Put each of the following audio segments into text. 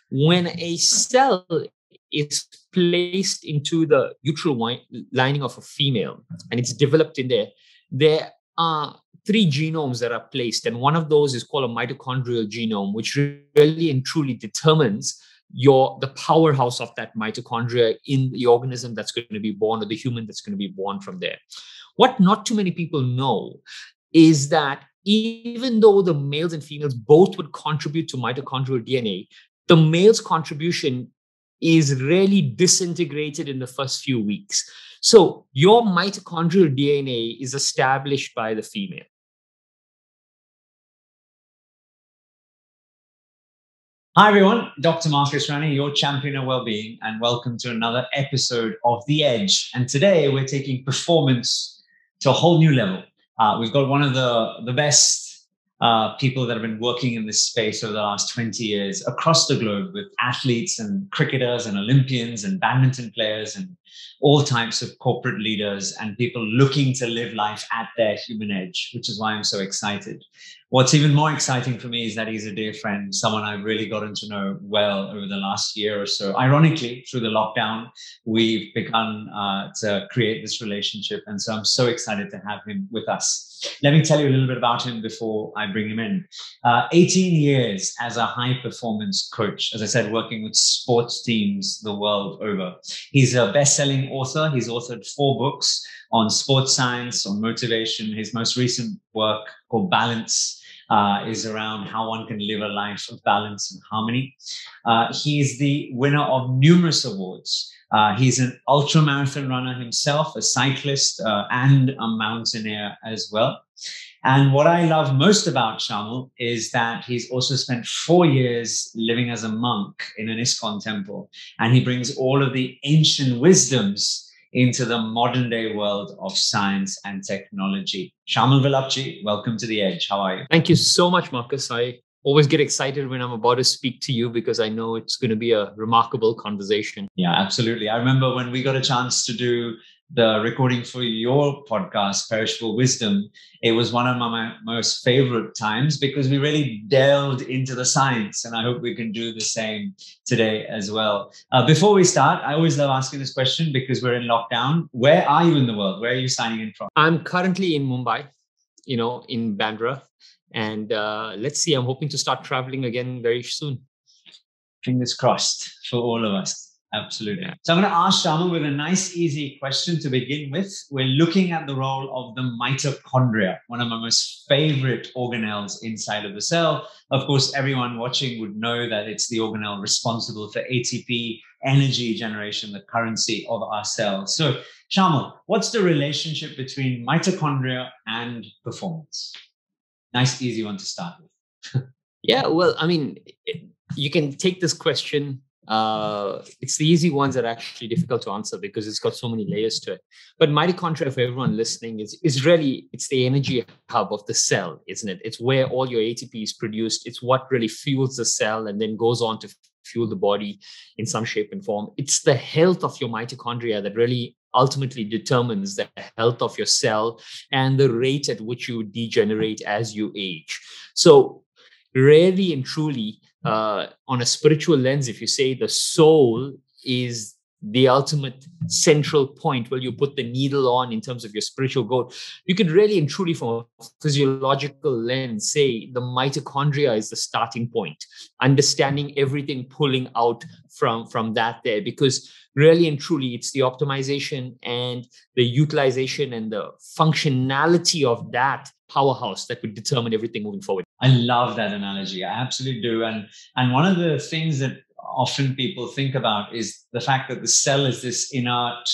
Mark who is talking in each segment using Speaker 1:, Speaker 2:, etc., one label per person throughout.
Speaker 1: When a cell is placed into the uterine lining of a female and it's developed in there are three genomes that are placed. And one of those is called a mitochondrial genome, which really and truly determines the powerhouse of that mitochondria in the organism that's going to be born, or the human that's going to be born from there. What not too many people know is that even though the males and females both would contribute to mitochondrial DNA, the male's contribution is really disintegrated in the first few weeks. So your mitochondrial DNA is established by the female.
Speaker 2: Hi everyone, Dr. Marcus Rani, your champion of well-being, and welcome to another episode of The Edge. And today we're taking performance to a whole new level. We've got one of the best people that have been working in this space over the last 20 years across the globe, with athletes and cricketers and Olympians and badminton players and all types of corporate leaders and people looking to live life at their human edge, which is why I'm so excited. What's even more exciting for me is that he's a dear friend, someone I've really gotten to know well over the last year or so. Ironically, through the lockdown, we've begun to create this relationship. And so I'm so excited to have him with us. Let me tell you a little bit about him before I bring him in. 18 years as a high-performance coach, as I said, working with sports teams the world over. He's a best-selling author. He's authored 4 books on sports science, on motivation. His most recent work, called Balance, is around how one can live a life of balance and harmony. He's the winner of numerous awards. He's an ultramarathon runner himself, a cyclist, and a mountaineer as well. And what I love most about Shyamal is that he's also spent 4 years living as a monk in an ISKCON Temple. And he brings all of the ancient wisdoms into the modern day world of science and technology. Shayamal Vallabhjee, welcome to The Edge. How are you?
Speaker 1: Thank you so much, Marcus. I always get excited when I'm about to speak to you because I know it's going to be a remarkable conversation.
Speaker 2: Yeah, absolutely. I remember when we got a chance to do the recording for your podcast, Perishable Wisdom, it was one of my most favorite times because we really delved into the science, and I hope we can do the same today as well. Before we start, I always love asking this question because we're in lockdown. Where are you in the world? Where are you signing in from?
Speaker 1: I'm currently in Mumbai, in Bandra, and let's see, I'm hoping to start traveling again very soon.
Speaker 2: Fingers crossed for all of us. Absolutely. So I'm going to ask Shyamal with a nice, easy question to begin with. We're looking at the role of the mitochondria, one of my most favorite organelles inside of the cell. Of course, everyone watching would know that it's the organelle responsible for ATP, energy generation, the currency of our cells. So Shyamal, what's the relationship between mitochondria and performance? Nice, easy one to start with.
Speaker 1: Yeah, well, I mean, you can take this question. It's the easy ones that are actually difficult to answer because it's got so many layers to it. But mitochondria, for everyone listening, is really, it's the energy hub of the cell, isn't it? It's where all your ATP is produced. It's what really fuels the cell and then goes on to fuel the body in some shape and form. It's the health of your mitochondria that really ultimately determines the health of your cell and the rate at which you degenerate as you age. So really and truly, on a spiritual lens, if you say the soul is the ultimate central point where you put the needle on in terms of your spiritual goal, you could really and truly, from a physiological lens, say the mitochondria is the starting point, understanding everything pulling out from that there, because really and truly it's the optimization and the utilization and the functionality of that powerhouse that would determine everything moving forward.
Speaker 2: I love that analogy. I absolutely do. And one of the things that often people think about is the fact that the cell is this inert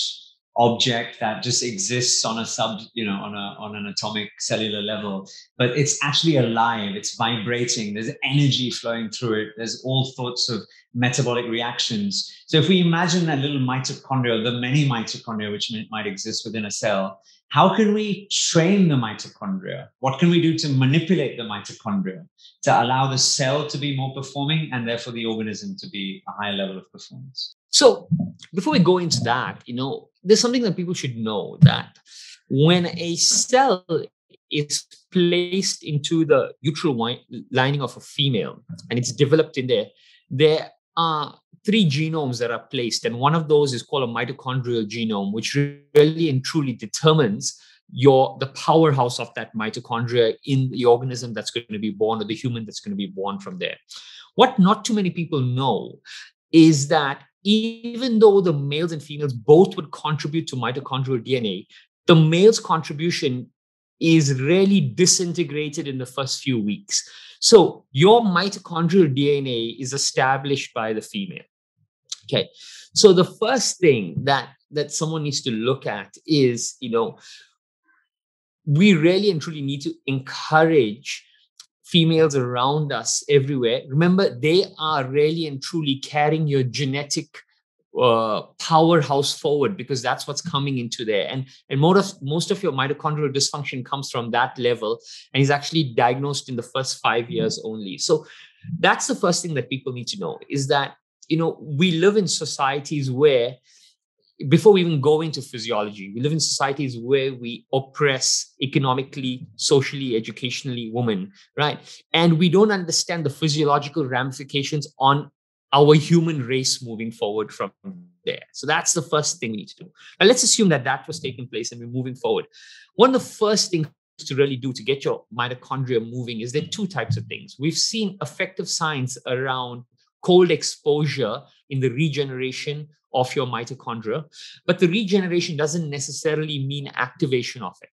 Speaker 2: object that just exists on on an atomic cellular level, but it's actually alive. It's vibrating. There's energy flowing through it. There's all sorts of metabolic reactions. So if we imagine that little mitochondria, the many mitochondria which might exist within a cell, how can we train the mitochondria? What can we do to manipulate the mitochondria to allow the cell to be more performing and therefore the organism to be a higher level of performance?
Speaker 1: So before we go into that, there's something that people should know, that when a cell is placed into the uterine lining of a female and it's developed in there are three genomes that are placed, and one of those is called a mitochondrial genome, which really and truly determines the powerhouse of that mitochondria in the organism that's going to be born, or the human that's going to be born from there. What not too many people know is that even though the males and females both would contribute to mitochondrial DNA, the male's contribution is really disintegrated in the first few weeks. So your mitochondrial DNA is established by the female. Okay. So the first thing that someone needs to look at is, we really and truly need to encourage females around us everywhere. Remember, they are really and truly carrying your genetic powerhouse forward, because that's what's coming into there. And most of your mitochondrial dysfunction comes from that level, and is actually diagnosed in the first 5 years only. So that's the first thing that people need to know, is that, we live in societies where, before we even go into physiology, we live in societies where we oppress economically, socially, educationally women, right? And we don't understand the physiological ramifications on our human race moving forward from there. So that's the first thing we need to do. Now, let's assume that was taking place and we're moving forward. One of the first things to really do to get your mitochondria moving is there are two types of things. We've seen effective science around cold exposure in the regeneration of your mitochondria, but the regeneration doesn't necessarily mean activation of it.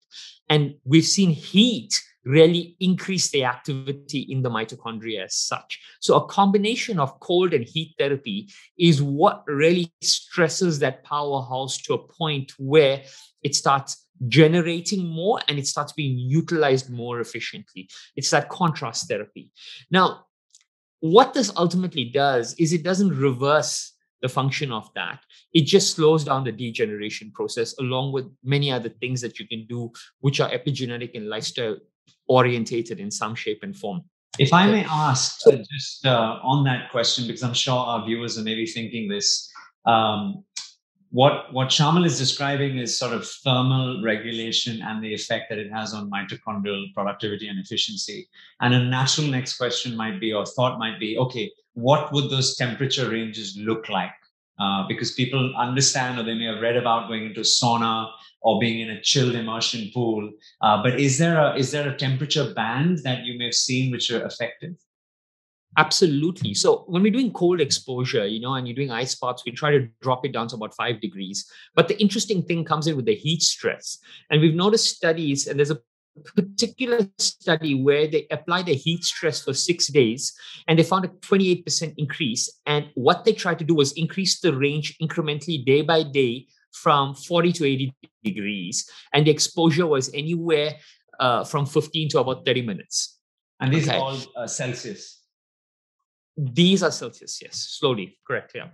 Speaker 1: And we've seen heat really increase the activity in the mitochondria as such. So a combination of cold and heat therapy is what really stresses that powerhouse to a point where it starts generating more and it starts being utilized more efficiently. It's that contrast therapy. Now, what this ultimately does is it doesn't reverse the function of that. It just slows down the degeneration process, along with many other things that you can do, which are epigenetic and lifestyle orientated in some shape and form.
Speaker 2: If I may ask, just on that question, because I'm sure our viewers are maybe thinking this, what Shyamal is describing is sort of thermal regulation and the effect that it has on mitochondrial productivity and efficiency. And a natural next question might be, or thought might be, okay, what would those temperature ranges look like? Because people understand, or they may have read about going into sauna or being in a chilled immersion pool. But is there a temperature band that you may have seen which are effective?
Speaker 1: Absolutely. So when we're doing cold exposure, and you're doing ice baths, we try to drop it down to about 5 degrees. But the interesting thing comes in with the heat stress. And we've noticed studies, and there's a particular study where they applied a heat stress for 6 days, and they found a 28% increase. And what they tried to do was increase the range incrementally day by day from 40 to 80 degrees. And the exposure was anywhere from 15 to about 30 minutes.
Speaker 2: And these are all Celsius?
Speaker 1: These are Celsius, yes. Slowly, correct, yeah.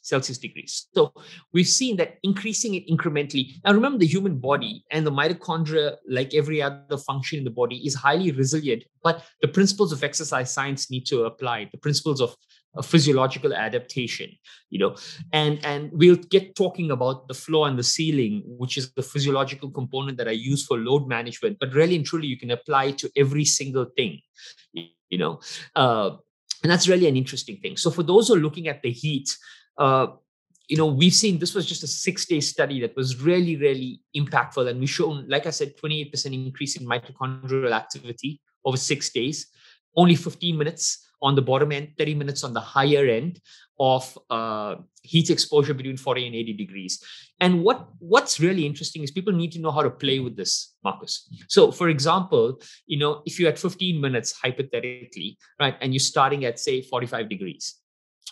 Speaker 1: Celsius degrees. So we've seen that increasing it incrementally. Now remember, the human body and the mitochondria, like every other function in the body, is highly resilient, but the principles of exercise science need to apply, the principles of physiological adaptation, and we'll get talking about the floor and the ceiling, which is the physiological component that I use for load management, but really and truly you can apply it to every single thing, and that's really an interesting thing. So for those who are looking at the heat, we've seen this was just a 6-day study that was really, really impactful. And we've shown, like I said, 28% increase in mitochondrial activity over 6 days, only 15 minutes on the bottom end, 30 minutes on the higher end of heat exposure between 40 and 80 degrees. And what's really interesting is people need to know how to play with this, Marcus. So for example, if you're at 15 minutes, hypothetically, right, and you're starting at, say, 45 degrees,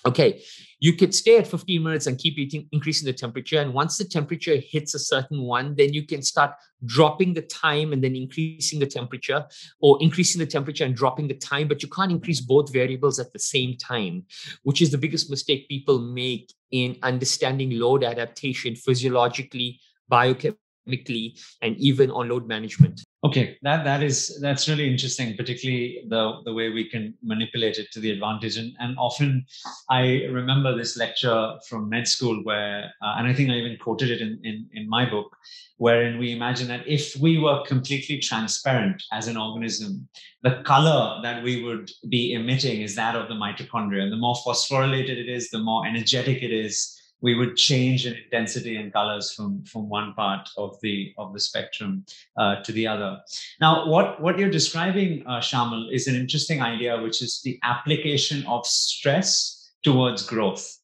Speaker 1: okay, you could stay at 15 minutes and keep increasing the temperature. And once the temperature hits a certain one, then you can start dropping the time and then increasing the temperature, or increasing the temperature and dropping the time. But you can't increase both variables at the same time, which is the biggest mistake people make in understanding load adaptation physiologically, biochemically, and even on load management.
Speaker 2: Okay, that's really interesting, particularly the way we can manipulate it to the advantage. And often, I remember this lecture from med school where, and I think I even quoted it in my book, wherein we imagine that if we were completely transparent as an organism, the color that we would be emitting is that of the mitochondria. The more phosphorylated it is, the more energetic it is. We would change in intensity and colors from one part of the spectrum to the other. Now, what you're describing, Shyamal, is an interesting idea, which is the application of stress towards growth.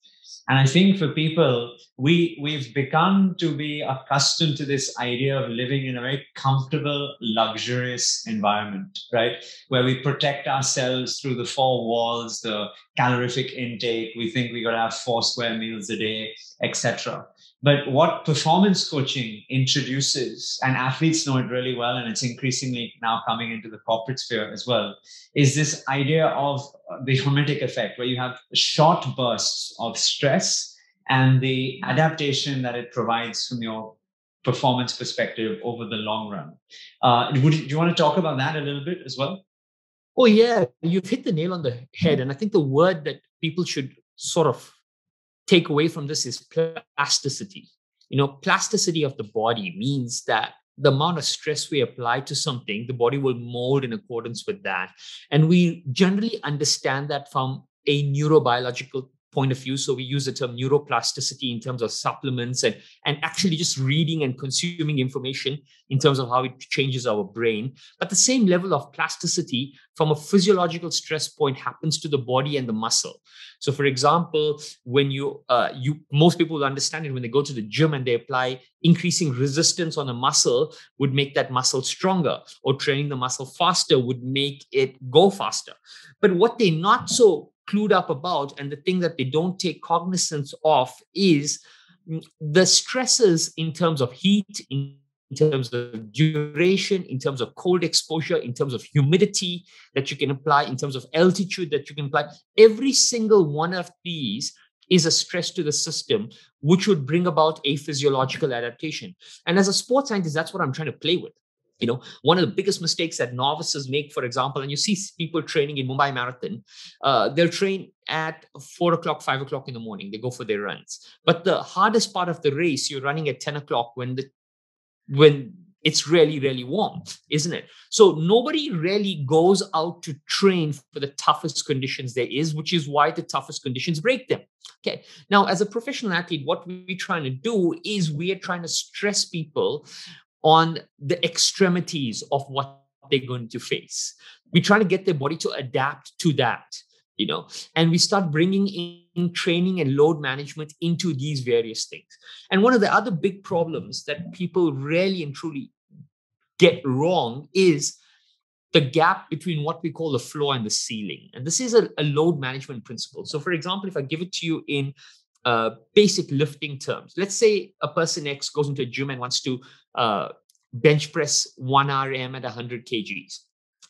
Speaker 2: And I think for people, we've begun to be accustomed to this idea of living in a very comfortable, luxurious environment, right? Where we protect ourselves through the four walls, the calorific intake. We think we got to have 4 square meals a day, etc. But what performance coaching introduces, and athletes know it really well, and it's increasingly now coming into the corporate sphere as well, is this idea of the Hermetic Effect, where you have short bursts of stress and the adaptation that it provides from your performance perspective over the long run. Do you want to talk about that a little bit as well?
Speaker 1: Oh, yeah, you've hit the nail on the head. And I think the word that people should sort of take away from this is plasticity. Plasticity of the body means that the amount of stress we apply to something, the body will mold in accordance with that. And we generally understand that from a neurobiological point of view. So we use the term neuroplasticity in terms of supplements and actually just reading and consuming information in terms of how it changes our brain. But the same level of plasticity from a physiological stress point happens to the body and the muscle. So, for example, when most people will understand it when they go to the gym and they apply increasing resistance on a muscle would make that muscle stronger, or training the muscle faster would make it go faster. But what they're not so clued up about, and the thing that they don't take cognizance of, is the stresses in terms of heat, in terms of duration, in terms of cold exposure, in terms of humidity that you can apply, in terms of altitude that you can apply. Every single one of these is a stress to the system, which would bring about a physiological adaptation. And as a sports scientist, that's what I'm trying to play with. One of the biggest mistakes that novices make, for example, and you see people training in Mumbai Marathon, they'll train at 4 o'clock, 5 o'clock in the morning. They go for their runs. But the hardest part of the race, you're running at 10 o'clock when it's really, really warm, isn't it? So nobody really goes out to train for the toughest conditions there is, which is why the toughest conditions break them. Okay. Now, as a professional athlete, what we're trying to do is we're trying to stress people on the extremities of what they're going to face. We're trying to get their body to adapt to that, and we start bringing in training and load management into these various things. And one of the other big problems that people really and truly get wrong is the gap between what we call the floor and the ceiling. And this is a load management principle. So, for example, if I give it to you in basic lifting terms, let's say a person X goes into a gym and wants to bench press 1 RM at 100 kgs.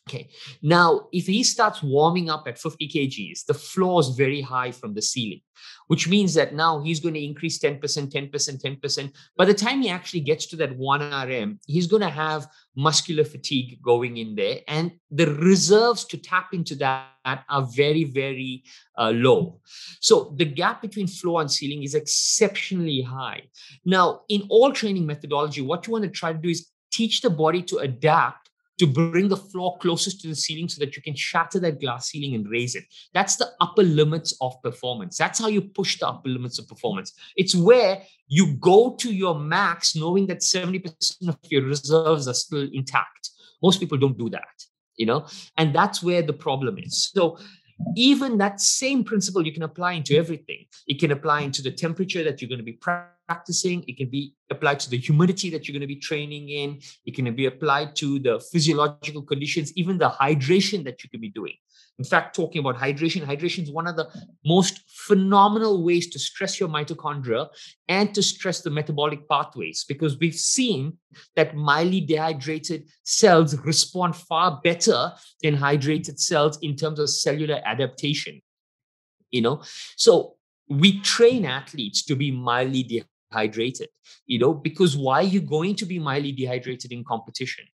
Speaker 1: Okay. Now, if he starts warming up at 50 kgs, the floor is very high from the ceiling, which means that now he's going to increase 10%, 10%, 10%. By the time he actually gets to that 1 RM, he's going to have muscular fatigue going in there. And the reserves to tap into that are very, very low. So the gap between floor and ceiling is exceptionally high. Now, in all training methodology, what you want to try to do is teach the body to adapt to bring the floor closest to the ceiling so that you can shatter that glass ceiling and raise it. That's the upper limits of performance. That's how you push the upper limits of performance. It's where you go to your max knowing that 70% of your reserves are still intact. Most people don't do that, and that's where the problem is. So even that same principle you can apply into everything. It can apply into the temperature that you're going to be practicing. It can be applied to the humidity that you're going to be training in. It can be applied to the physiological conditions, even the hydration that you can be doing. In fact, talking about hydration is one of the most phenomenal ways to stress your mitochondria and to stress the metabolic pathways, because we've seen that mildly dehydrated cells respond far better than hydrated cells in terms of cellular adaptation. So we train athletes to be mildly dehydrated, because why are you going to be mildly dehydrated in competition?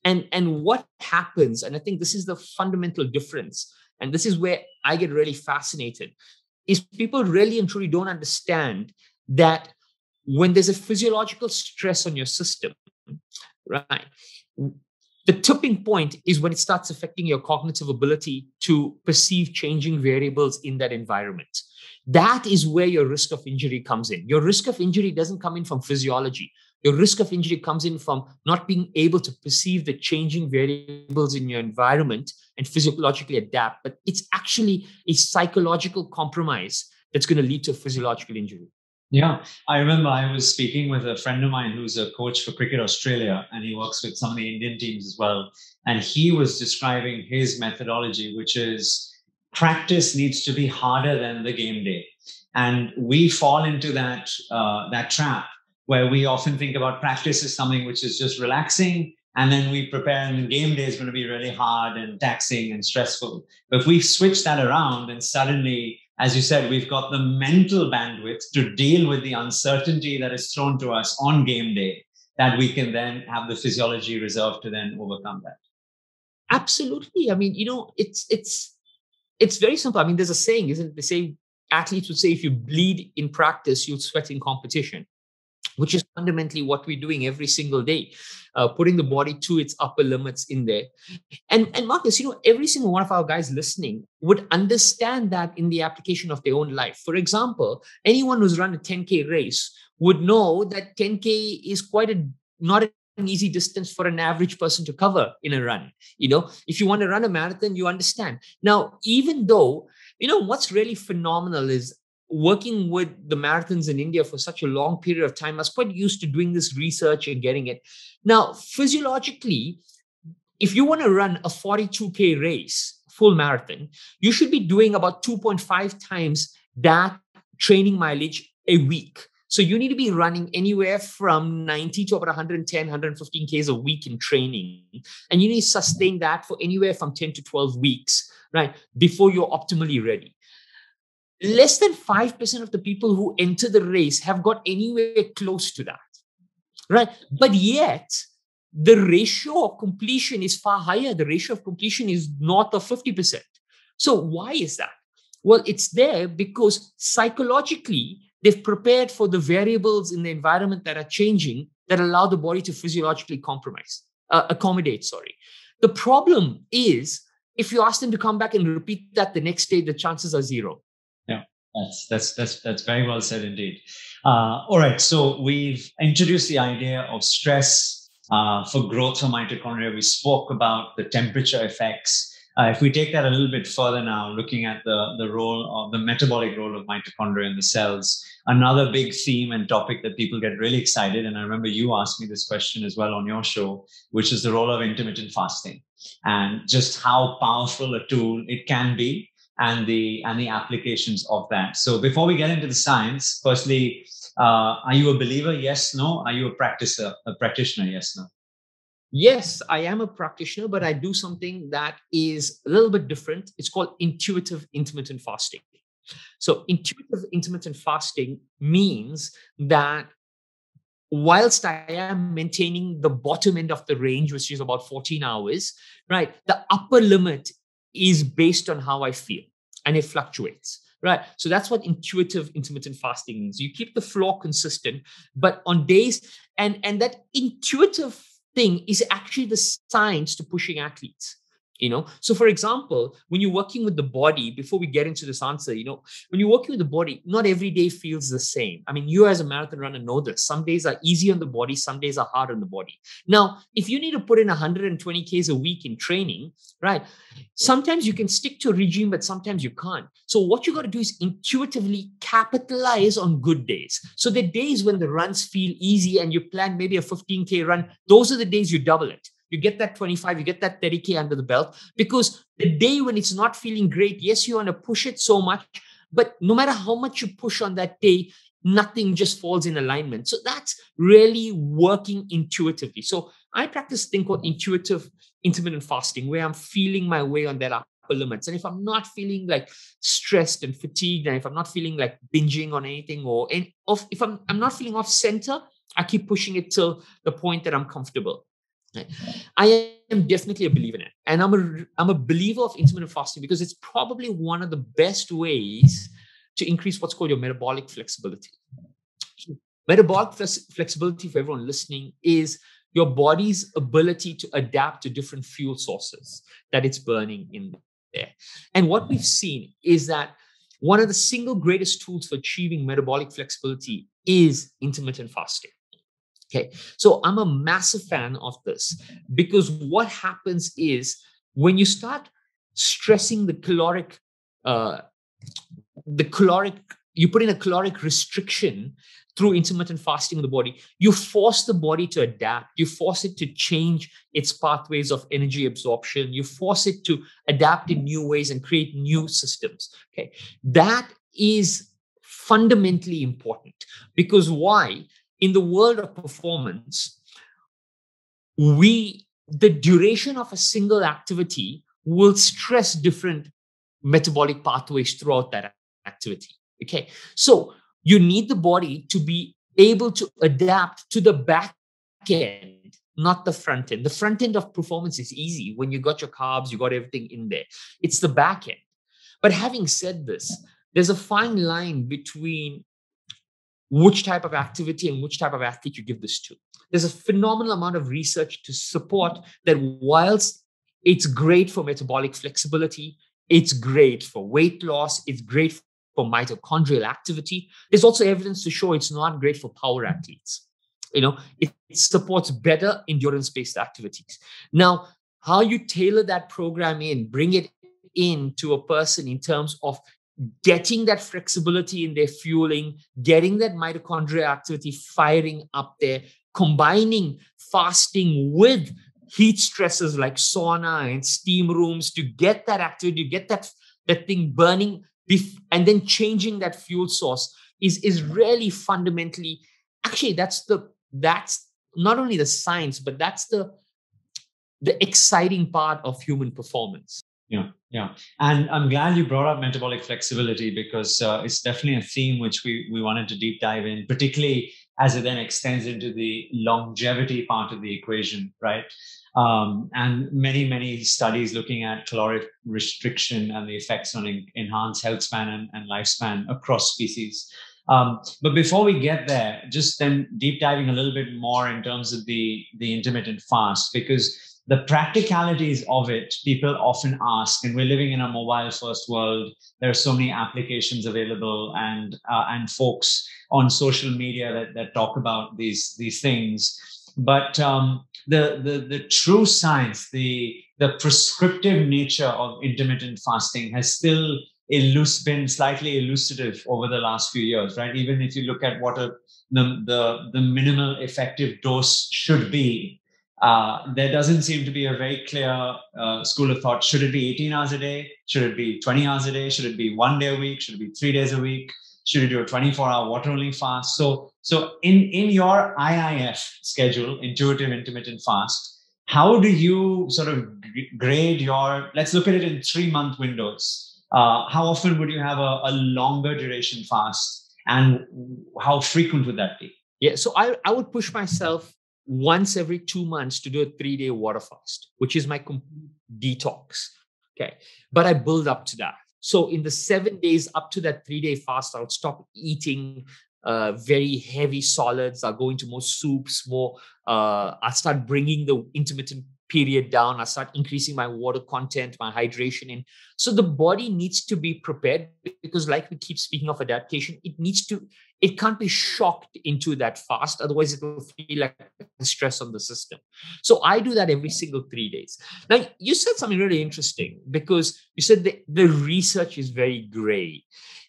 Speaker 1: And what happens, and I think this is the fundamental difference, and this is where I get really fascinated, is people really and truly don't understand that when there's a physiological stress on your system, right, the tipping point is when it starts affecting your cognitive ability to perceive changing variables in that environment. That is where your risk of injury comes in. Your risk of injury doesn't come in from physiology. Your risk of injury comes in from not being able to perceive the changing variables in your environment and physiologically adapt. But it's actually a psychological compromise that's going to lead to a physiological injury.
Speaker 2: Yeah, I remember I was speaking with a friend of mine who's a coach for Cricket Australia, and he works with some of the Indian teams as well. And he was describing his methodology, which is practice needs to be harder than the game day. And we fall into that trap where we often think about practice as something which is just relaxing, and then we prepare, and the game day is going to be really hard and taxing and stressful. But if we switch that around, and suddenly, as you said, we've got the mental bandwidth to deal with the uncertainty that is thrown to us on game day, that we can then have the physiology reserved to then overcome that.
Speaker 1: Absolutely. I mean, it's very simple. I mean, there's a saying, isn't it? They say, athletes would say, if you bleed in practice, you'll sweat in competition, which is fundamentally what we're doing every single day, putting the body to its upper limits in there. And Marcus, every single one of our guys listening would understand that in the application of their own life. For example, anyone who's run a 10K race would know that 10K is not an easy distance for an average person to cover in a run. If you want to run a marathon, you understand. Now, even though, what's really phenomenal is working with the marathons in India for such a long period of time, I was quite used to doing this research and getting it. Now, physiologically, if you want to run a 42K race, full marathon, you should be doing about 2.5 times that training mileage a week. So you need to be running anywhere from 90 to about 110, 115 Ks a week in training. And you need to sustain that for anywhere from 10 to 12 weeks, right, before you're optimally ready. Less than 5% of the people who enter the race have got anywhere close to that, right? But yet, the ratio of completion is far higher. The ratio of completion is north of 50%. So why is that? Well, it's there because psychologically, they've prepared for the variables in the environment that are changing that allow the body to physiologically accommodate. The problem is, if you ask them to come back and repeat that the next day, the chances are zero.
Speaker 2: Yeah, that's very well said indeed. All right, so we've introduced the idea of stress for growth for mitochondria. We spoke about the temperature effects. If we take that a little bit further now, looking at the role of the metabolic role of mitochondria in the cells, another big theme and topic that people get really excited. And I remember you asked me this question as well on your show, which is the role of intermittent fasting and just how powerful a tool it can be and the applications of that. So before we get into the science, firstly, are you a believer? Yes, no. Are you a practitioner? Yes, no.
Speaker 1: Yes, I am a practitioner, but I do something that is a little bit different. It's called intuitive intermittent fasting. So intuitive intermittent fasting means that whilst I am maintaining the bottom end of the range, which is about 14 hours, right, the upper limit is based on how I feel and it fluctuates. Right. So that's what intuitive intermittent fasting means. You keep the floor consistent, but on days, and that intuitive thing is actually the science to pushing athletes. So for example, when you're working with the body, before we get into this answer, when you're working with the body, not every day feels the same. I mean, you as a marathon runner know this. Some days are easy on the body, some days are hard on the body. Now, if you need to put in 120 Ks a week in training, right, sometimes you can stick to a regime, but sometimes you can't. So what you got to do is intuitively capitalize on good days. So the days when the runs feel easy and you plan maybe a 15K run, those are the days you double it. You get that 25, you get that 30K under the belt, because the day when it's not feeling great, yes, you want to push it so much, but no matter how much you push on that day, nothing just falls in alignment. So that's really working intuitively. So I practice a thing called intuitive intermittent fasting, where I'm feeling my way on that upper limits. And if I'm not feeling like stressed and fatigued, and if I'm not feeling like binging on anything, if I'm not feeling off center, I keep pushing it till the point that I'm comfortable. I am definitely a believer in it. And I'm a believer of intermittent fasting because it's probably one of the best ways to increase what's called your metabolic flexibility. Metabolic flexibility, for everyone listening, is your body's ability to adapt to different fuel sources that it's burning in there. And what we've seen is that one of the single greatest tools for achieving metabolic flexibility is intermittent fasting. Okay, so I'm a massive fan of this because what happens is when you start stressing the caloric, you put in a caloric restriction through intermittent fasting in the body, you force the body to adapt. You force it to change its pathways of energy absorption. You force it to adapt in new ways and create new systems. Okay, that is fundamentally important because why? In the world of performance, the duration of a single activity will stress different metabolic pathways throughout that activity. Okay, so you need the body to be able to adapt to the back end, not the front end. The front end of performance is easy. When you got your carbs, you got everything in there. It's the back end. But having said this, there's a fine line between which type of activity and which type of athlete you give this to. There's a phenomenal amount of research to support that whilst it's great for metabolic flexibility, it's great for weight loss, it's great for mitochondrial activity, there's also evidence to show it's not great for power athletes. It supports better endurance-based activities. Now, how you tailor that program in, bring it into a person in terms of getting that flexibility in their fueling, getting that mitochondrial activity firing up there, combining fasting with heat stresses like sauna and steam rooms to get that activity, get that thing burning, and then changing that fuel source is really fundamentally, actually, that's not only the science, but that's the exciting part of human performance.
Speaker 2: Yeah. And I'm glad you brought up metabolic flexibility because it's definitely a theme which we wanted to deep dive in, particularly as it then extends into the longevity part of the equation, right? And many studies looking at caloric restriction and the effects on enhanced health span and lifespan across species. But before we get there, just then deep diving a little bit more in terms of the intermittent fast, because the practicalities of it, people often ask, and we're living in a mobile first world. There are so many applications available and folks on social media that talk about these things. But the true science, the prescriptive nature of intermittent fasting has still been slightly elusive over the last few years, right? Even if you look at what the minimal effective dose should be, there doesn't seem to be a very clear school of thought. Should it be 18 hours a day? Should it be 20 hours a day? Should it be 1 day a week? Should it be 3 days a week? Should you do a 24-hour water-only fast? So in your IIF schedule, intuitive intermittent fast, how do you sort of grade your, let's look at it in 3-month windows. How often would you have a longer duration fast, and how frequent would that be?
Speaker 1: Yeah, so I would push myself once every 2 months to do a 3-day water fast, which is my complete detox. Okay. But I build up to that. So in the 7 days up to that 3-day fast, I would stop eating very heavy solids. I'll go into more soups, I'll start bringing the intermittent period down. I start increasing my water content, my hydration in. So the body needs to be prepared because, like we keep speaking of adaptation, it can't be shocked into that fast. Otherwise, it will feel like stress on the system. So I do that every single 3 days. Now, you said something really interesting because you said the research is very gray.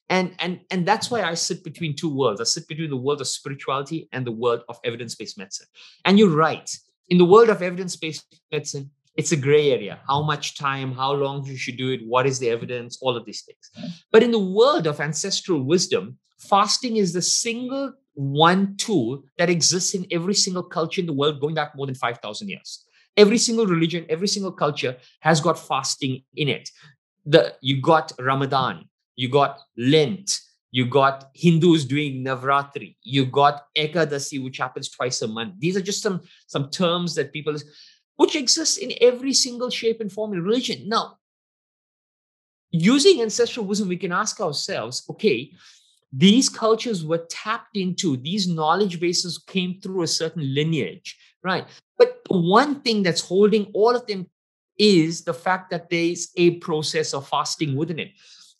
Speaker 1: And that's why I sit between two worlds. I sit between the world of spirituality and the world of evidence-based medicine. And you're right. In the world of evidence-based medicine, it's a gray area. How much time, how long you should do it, what is the evidence, all of these things. But in the world of ancestral wisdom, fasting is the single one tool that exists in every single culture in the world going back more than 5,000 years. Every single religion, every single culture has got fasting in it. you got Ramadan, you got Lent, you got Hindus doing Navratri, you got Ekadasi, which happens twice a month. These are just some terms that people, which exist in every single shape and form in religion. Now, using ancestral wisdom, we can ask ourselves, okay, these cultures were tapped into, these knowledge bases came through a certain lineage, right? But one thing that's holding all of them is the fact that there's a process of fasting within it.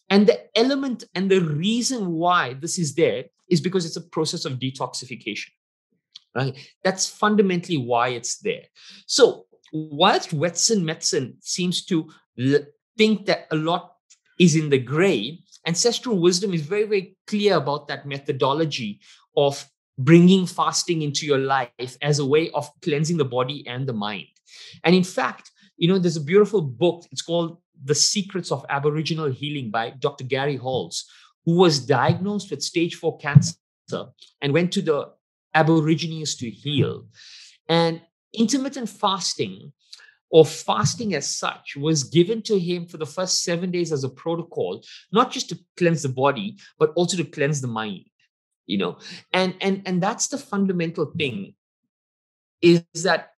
Speaker 1: And the element and the reason why this is there is because it's a process of detoxification, right? That's fundamentally why it's there. So whilst Western medicine seems to think that a lot is in the gray, ancestral wisdom is very, very clear about that methodology of bringing fasting into your life as a way of cleansing the body and the mind. And in fact, there's a beautiful book. It's called The Secrets of Aboriginal Healing by Dr. Gary Halls, who was diagnosed with stage 4 cancer and went to the Aborigines to heal. And intermittent fasting, or fasting as such, was given to him for the first 7 days as a protocol, not just to cleanse the body, but also to cleanse the mind. And that's the fundamental thing, is that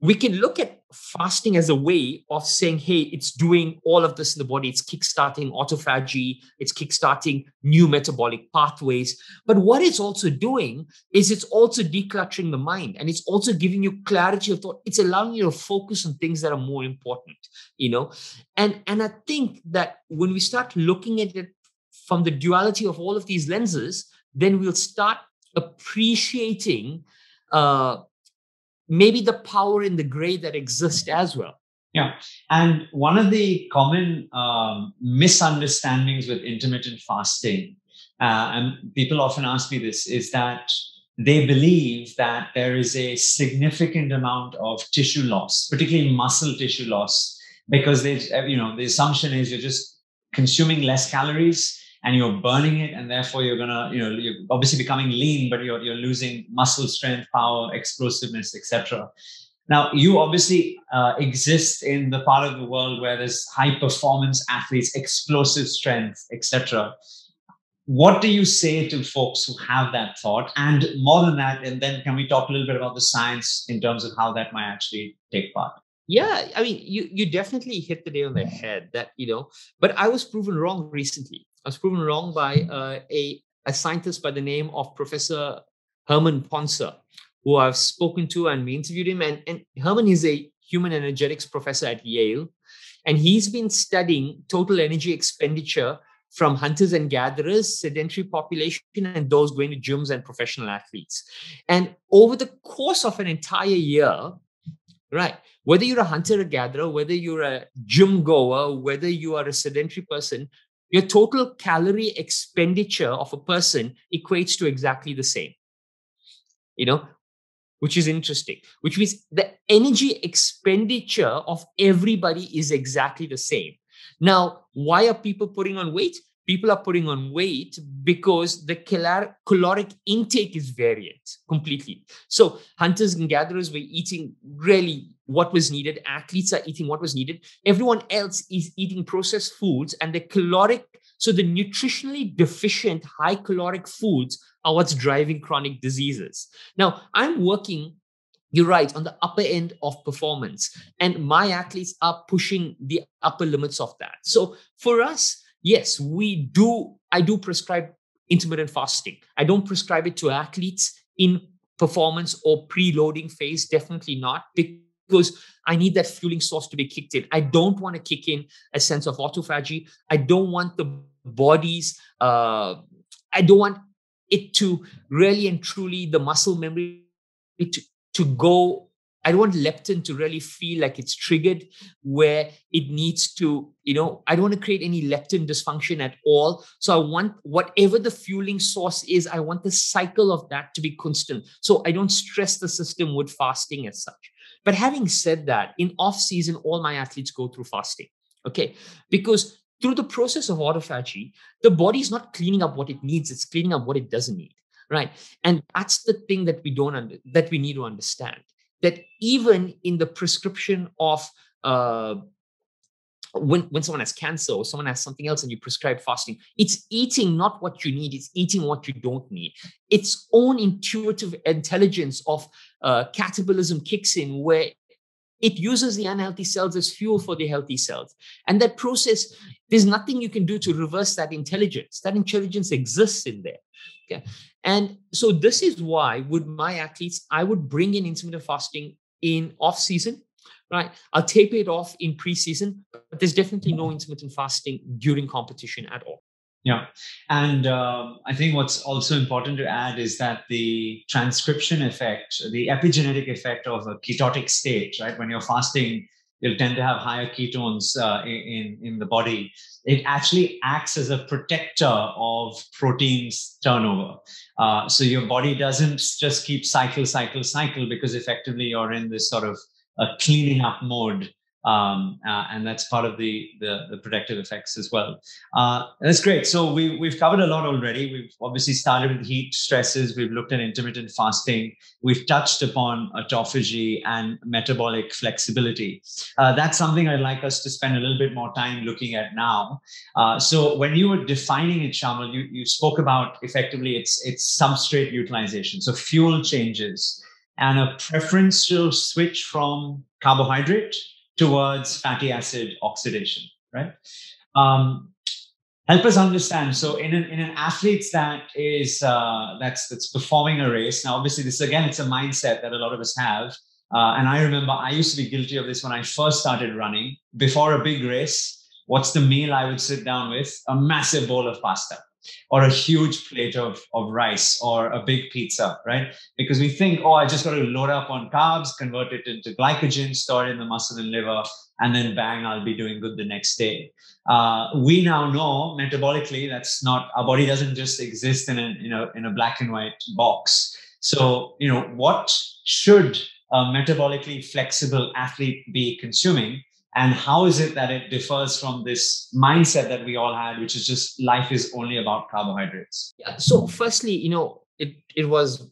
Speaker 1: we can look at fasting as a way of saying, hey, it's doing all of this in the body. It's kickstarting autophagy. It's kickstarting new metabolic pathways. But what it's also doing is it's also decluttering the mind. And it's also giving you clarity of thought. It's allowing you to focus on things that are more important, And I think that when we start looking at it from the duality of all of these lenses, then we'll start appreciating maybe the power in the gray that exists as well.
Speaker 2: Yeah. And one of the common misunderstandings with intermittent fasting, and people often ask me this, is that they believe that there is a significant amount of tissue loss, particularly muscle tissue loss, because the assumption is you're just consuming less calories and you're burning it, and therefore you're obviously becoming lean, but you're losing muscle strength, power, explosiveness, etc. Now, you obviously exist in the part of the world where there's high performance athletes, explosive strength, etc. What do you say to folks who have that thought? And more than that, and then can we talk a little bit about the science in terms of how that might actually take part?
Speaker 1: Yeah, I mean, you definitely hit the nail on the head that, but I was proven wrong recently. I was proven wrong by a scientist by the name of Professor Herman Poncer, who I've spoken to, and we interviewed him. And Herman is a human energetics professor at Yale. And he's been studying total energy expenditure from hunters and gatherers, sedentary population, and those going to gyms and professional athletes. And over the course of an entire year, right, whether you're a hunter or gatherer, whether you're a gym goer, whether you are a sedentary person, your total calorie expenditure of a person equates to exactly the same, which is interesting, which means the energy expenditure of everybody is exactly the same. Now, why are people putting on weight? People are putting on weight because the caloric intake is variant completely. So hunters and gatherers were eating really what was needed. Athletes are eating what was needed. Everyone else is eating processed foods, and the nutritionally deficient high caloric foods are what's driving chronic diseases. Now, I'm working, you're right, on the upper end of performance, and my athletes are pushing the upper limits of that. So for us, yes, I do prescribe intermittent fasting. I don't prescribe it to athletes in performance or preloading phase, definitely not, because I need that fueling source to be kicked in. I don't want to kick in a sense of autophagy. I don't want the body's, I don't want it to really and truly, the muscle memory to go. I don't want leptin to really feel like it's triggered where it needs to, I don't want to create any leptin dysfunction at all. So I want whatever the fueling source is, I want the cycle of that to be constant. So I don't stress the system with fasting as such. But having said that, in off season, all my athletes go through fasting. Okay. Because through the process of autophagy, the body is not cleaning up what it needs. It's cleaning up what it doesn't need. Right. And that's the thing that that we need to understand. That even in the prescription of when someone has cancer or someone has something else and you prescribe fasting, it's eating not what you need, it's eating what you don't need. Its own intuitive intelligence of catabolism kicks in, where it uses the unhealthy cells as fuel for the healthy cells. And that process, there's nothing you can do to reverse that intelligence. That intelligence exists in there. Okay. And so this is why with my athletes, I would bring in intermittent fasting in off season, right? I'll taper it off in pre-season, but there's definitely no intermittent fasting during competition at all.
Speaker 2: Yeah. And I think what's also important to add is that the transcription effect, the epigenetic effect of a ketotic state, right? When you're fasting, you'll tend to have higher ketones in the body. It actually acts as a protector of proteins turnover. So your body doesn't just keep cycle, because effectively you're in this sort of a cleaning up mode. And that's part of the protective effects as well. That's great. So we've covered a lot already. We've obviously started with heat stresses. We've looked at intermittent fasting. We've touched upon autophagy and metabolic flexibility. That's something I'd like us to spend a little bit more time looking at now. So when you were defining it, Shyamal, you spoke about effectively its substrate utilization. So fuel changes and a preferential switch from carbohydrate towards fatty acid oxidation, right? Help us understand. So in an athlete that is that's performing a race. Now, obviously, this again, it's a mindset that a lot of us have. And I remember I used to be guilty of this when I first started running. Before a big race, what's the meal I would sit down with? A massive bowl of pasta, or a huge plate of rice, or a big pizza, right? Because we think, oh, I just got to load up on carbs, convert it into glycogen, store it in the muscle and liver, and then bang, I'll be doing good the next day. We now know metabolically that's not, our body doesn't just exist in a black and white box. So, what should a metabolically flexible athlete be consuming? And how is it that it differs from this mindset that we all had, which is just life is only about carbohydrates?
Speaker 1: Yeah. So firstly, it was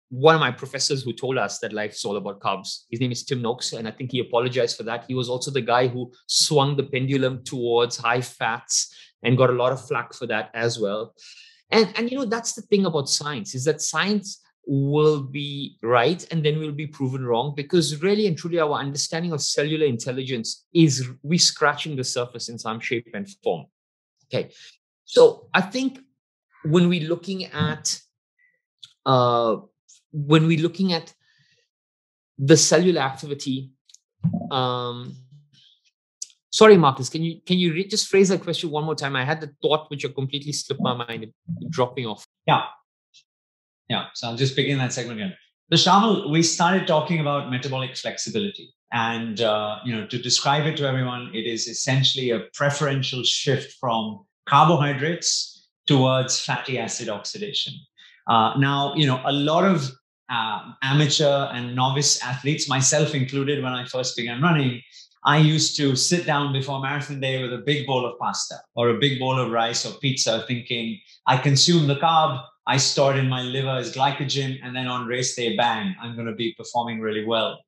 Speaker 1: one of my professors who told us that life is all about carbs. His name is Tim Noakes, and I think he apologized for that. He was also the guy who swung the pendulum towards high fats and got a lot of flack for that as well. And that's the thing about science, is that science will be right and then will be proven wrong, because really and truly our understanding of cellular intelligence is we scratching the surface in some shape and form. Okay. So I think when we're looking at the cellular activity, sorry, Marcus, can you just phrase that question one more time? I had the thought which completely slipped my mind. It dropped me off.
Speaker 2: Yeah. So I'll just begin that segment again. So Shyamal, we started talking about metabolic flexibility, and to describe it to everyone, it is essentially a preferential shift from carbohydrates towards fatty acid oxidation. Now, a lot of amateur and novice athletes, myself included, when I first began running, I used to sit down before marathon day with a big bowl of pasta or a big bowl of rice or pizza, thinking I consume the carb, I store it in my liver as glycogen, and then on race day, bang, I'm going to be performing really well.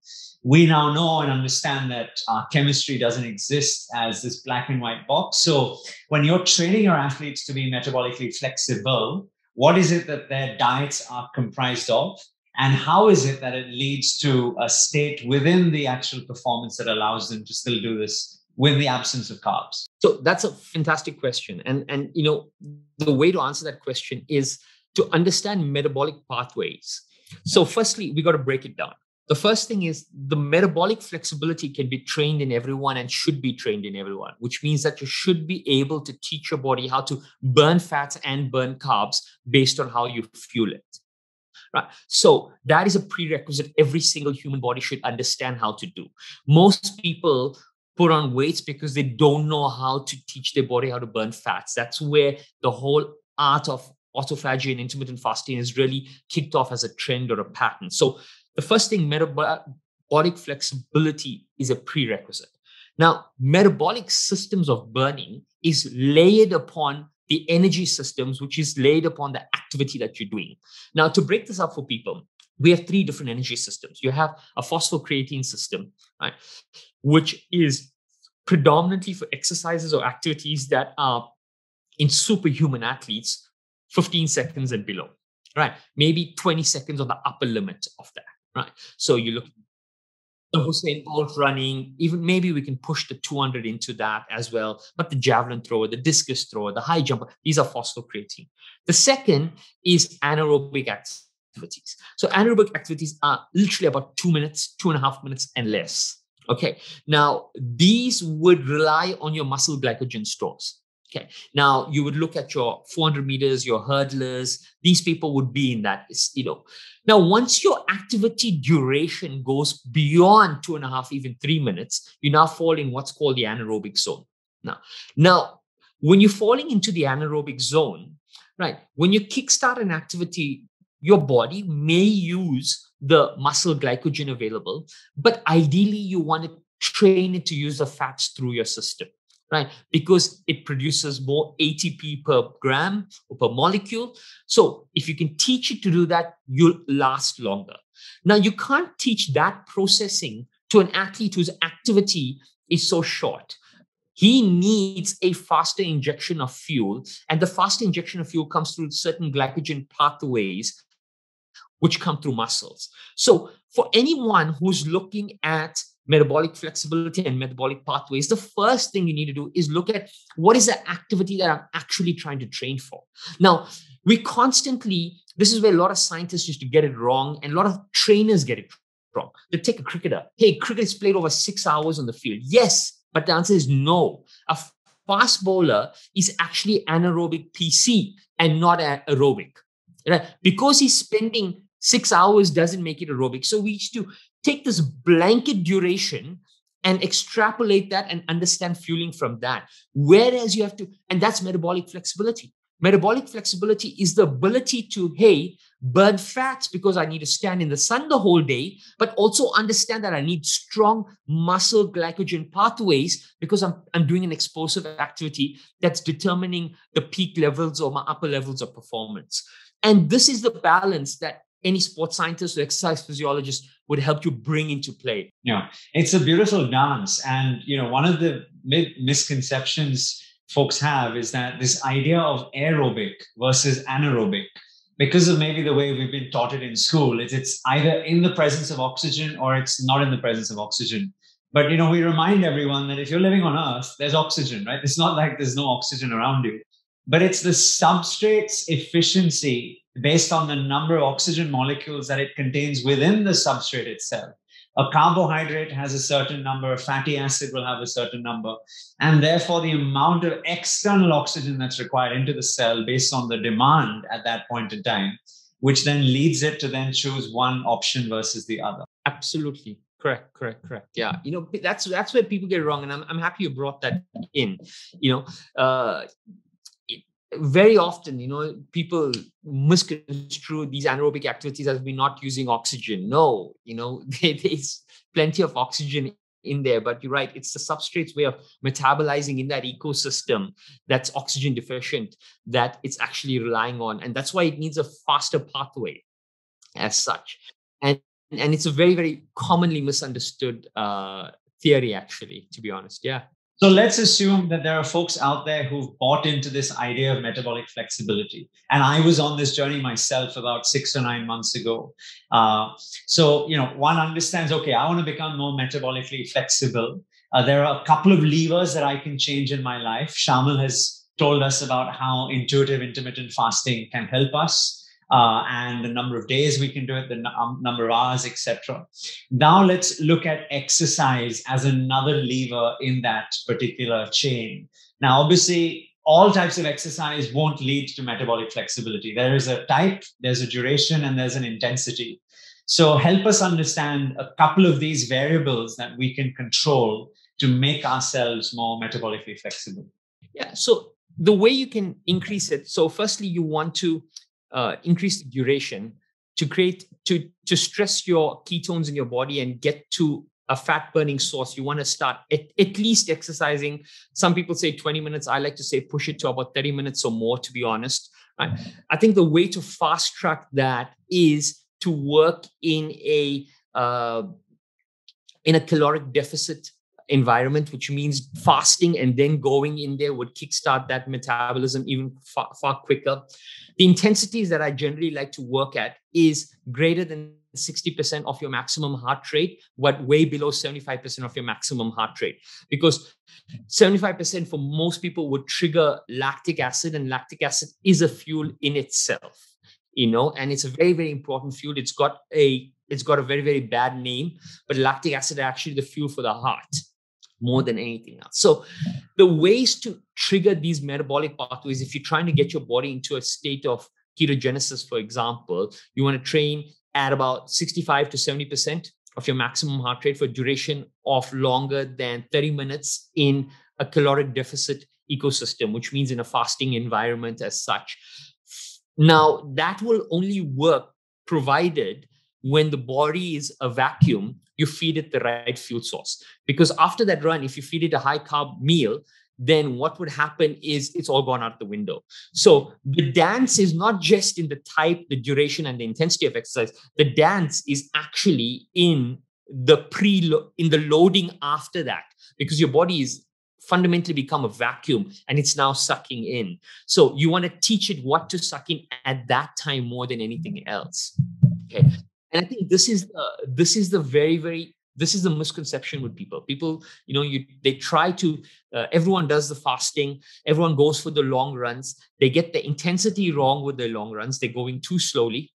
Speaker 2: We now know and understand that chemistry doesn't exist as this black and white box. So when you're training your athletes to be metabolically flexible, what is it that their diets are comprised of? And how is it that it leads to a state within the actual performance that allows them to still do this with the absence of carbs?
Speaker 1: So that's a fantastic question. And the way to answer that question is to understand metabolic pathways. So firstly, we got to break it down. The first thing is the metabolic flexibility can be trained in everyone and should be trained in everyone, which means that you should be able to teach your body how to burn fats and burn carbs based on how you fuel it. Right. So that is a prerequisite every single human body should understand how to do. Most people put on weights because they don't know how to teach their body how to burn fats. That's where the whole art of autophagy and intermittent fasting is really kicked off as a trend or a pattern. So the first thing, metabolic flexibility is a prerequisite. Now, metabolic systems of burning is layered upon the energy systems, which is laid upon the activity that you're doing. Now, to break this up for people, we have three different energy systems. You have a phosphocreatine system, right, which is predominantly for exercises or activities that are in superhuman athletes, 15 seconds and below, right? Maybe 20 seconds on the upper limit of that, right? So you look the Hussein Bolt running, even maybe we can push the 200 into that as well. But the javelin thrower, the discus thrower, the high jumper, these are phosphocreatine. The second is anaerobic activities. So anaerobic activities are literally about 2 minutes, 2.5 minutes and less. Okay. Now, these would rely on your muscle glycogen stores. Okay. Now you would look at your 400 meters, your hurdlers. These people would be in that, Now, once your activity duration goes beyond 2.5, even 3 minutes, you now fall in what's called the anaerobic zone. Now, when you're falling into the anaerobic zone, right? When you kickstart an activity, your body may use the muscle glycogen available, but ideally you want to train it to use the fats through your system. Right? Because it produces more ATP per gram or per molecule. So if you can teach it to do that, you'll last longer. Now, you can't teach that processing to an athlete whose activity is so short. He needs a faster injection of fuel, and the faster injection of fuel comes through certain glycogen pathways, which come through muscles. So for anyone who's looking at metabolic flexibility and metabolic pathways, the first thing you need to do is look at what is the activity that I'm actually trying to train for. Now, this is where a lot of scientists used to get it wrong, and a lot of trainers get it wrong. They take a cricketer. Hey, cricket is played over 6 hours on the field. Yes, but the answer is no. A fast bowler is actually anaerobic PC and not aerobic. Right? Because he's spending 6 hours doesn't make it aerobic. So we used to take this blanket duration and extrapolate that and understand fueling from that. Whereas you have to, and that's metabolic flexibility. Metabolic flexibility is the ability to, burn fats because I need to stand in the sun the whole day, but also understand that I need strong muscle glycogen pathways because I'm doing an explosive activity that's determining the peak levels or my upper levels of performance. And this is the balance that any sports scientist or exercise physiologist would help you bring into play.
Speaker 2: Yeah, it's a beautiful dance. And, one of the misconceptions folks have is that this idea of aerobic versus anaerobic, because of maybe the way we've been taught it in school, it's either in the presence of oxygen or it's not in the presence of oxygen. But, we remind everyone that if you're living on Earth, there's oxygen, right? It's not like there's no oxygen around you. But it's the substrate's efficiency based on the number of oxygen molecules that it contains within the substrate itself. A carbohydrate has a certain number, a fatty acid will have a certain number, and therefore the amount of external oxygen that's required into the cell based on the demand at that point in time, which then leads it to then choose one option versus the other.
Speaker 1: Absolutely. Correct. Yeah. That's where people get wrong. And I'm happy you brought that in. Very often, people misconstrue these anaerobic activities as we're not using oxygen. No, there's plenty of oxygen in there, but you're right. It's the substrate's way of metabolizing in that ecosystem that's oxygen deficient that it's actually relying on. And that's why it needs a faster pathway as such. And it's a very, very commonly misunderstood theory, actually, to be honest. Yeah.
Speaker 2: So let's assume that there are folks out there who've bought into this idea of metabolic flexibility. And I was on this journey myself about 6 or 9 months ago. So one understands, okay, I want to become more metabolically flexible. There are a couple of levers that I can change in my life. Shyamal has told us about how intuitive intermittent fasting can help us. And the number of days we can do it, the number of hours, etc. Now let's look at exercise as another lever in that particular chain. Now, obviously, all types of exercise won't lead to metabolic flexibility. There is a type, there's a duration, and there's an intensity. So help us understand a couple of these variables that we can control to make ourselves more metabolically flexible.
Speaker 1: Yeah. So the way you can increase it. So firstly, you want to increase the duration to stress your ketones in your body and get to a fat burning source. You want to start at least exercising. Some people say 20 minutes. I like to say push it to about 30 minutes or more, to be honest. Right? I think the way to fast track that is to work in a caloric deficit environment, which means fasting and then going in there would kickstart that metabolism even far quicker. The intensities that I generally like to work at is greater than 60% of your maximum heart rate, but way below 75% of your maximum heart rate. Because 75% for most people would trigger lactic acid, and lactic acid is a fuel in itself, and it's a very, very important fuel. It's got a very, very bad name, but lactic acid is actually the fuel for the heart more than anything else. So the ways to trigger these metabolic pathways, if you're trying to get your body into a state of ketogenesis, for example, you want to train at about 65 to 70% of your maximum heart rate for a duration of longer than 30 minutes in a caloric deficit ecosystem, which means in a fasting environment as such. Now, that will only work provided when the body is a vacuum, you feed it the right fuel source. Because after that run, if you feed it a high carb meal, then what would happen is it's all gone out the window. So the dance is not just in the type, the duration, and the intensity of exercise. The dance is actually in the loading after that, because your body is fundamentally become a vacuum and it's now sucking in. So you want to teach it what to suck in at that time more than anything else. Okay. And I think this is the misconception with people. People, they try to, everyone does the fasting. Everyone goes for the long runs. They get the intensity wrong with their long runs. They're going too slowly.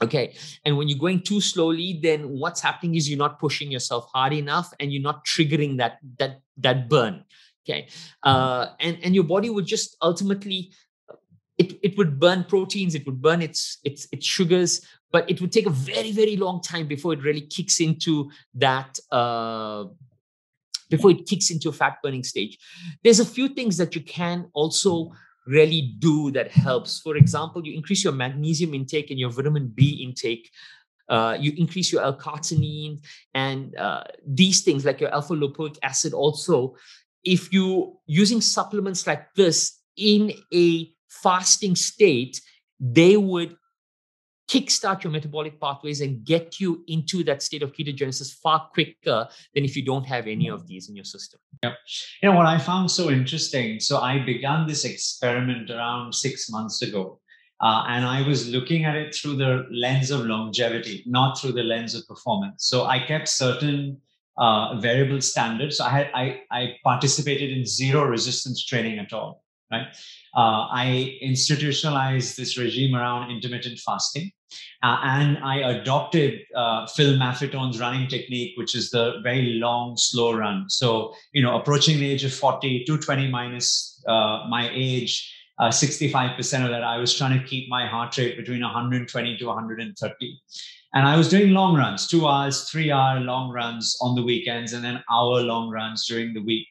Speaker 1: Okay. And when you're going too slowly, then what's happening is you're not pushing yourself hard enough and you're not triggering that burn. Okay. And your body would just ultimately, it would burn proteins, it would burn its sugars, but it would take a very, very long time before it really kicks into that, before it kicks into a fat burning stage. There's a few things that you can also really do that helps. For example, you increase your magnesium intake and your vitamin B intake. You increase your L-carnitine and these things like your alpha lipoic acid also. If you using supplements like this in a fasting state, they would kickstart your metabolic pathways and get you into that state of ketogenesis far quicker than if you don't have any of these in your system.
Speaker 2: Yeah. What I found so interesting, so I began this experiment around 6 months ago, and I was looking at it through the lens of longevity, not through the lens of performance. So I kept certain variable standards. So I participated in zero resistance training at all, right? I institutionalized this regime around intermittent fasting, and I adopted Phil Maffetone's running technique, which is the very long, slow run. So, approaching the age of 40, 220 minus my age, 65% of that, I was trying to keep my heart rate between 120 to 130. And I was doing long runs, 2 hours, 3 hour long runs on the weekends, and then hour long runs during the week.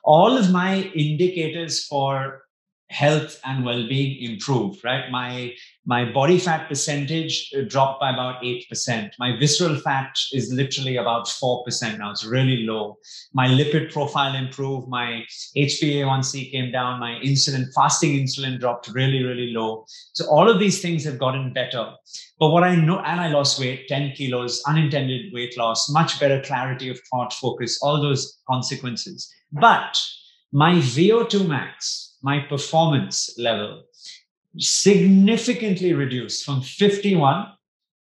Speaker 2: All of my indicators for health and well-being improved, right? My body fat percentage dropped by about 8%. My visceral fat is literally about 4% now. It's really low. My lipid profile improved. My HbA1c came down. My fasting insulin dropped really, really low. So all of these things have gotten better. But what I know, and I lost weight, 10 kilos, unintended weight loss, much better clarity of thought, focus, all those consequences. But my VO2 max, my performance level, significantly reduced from 51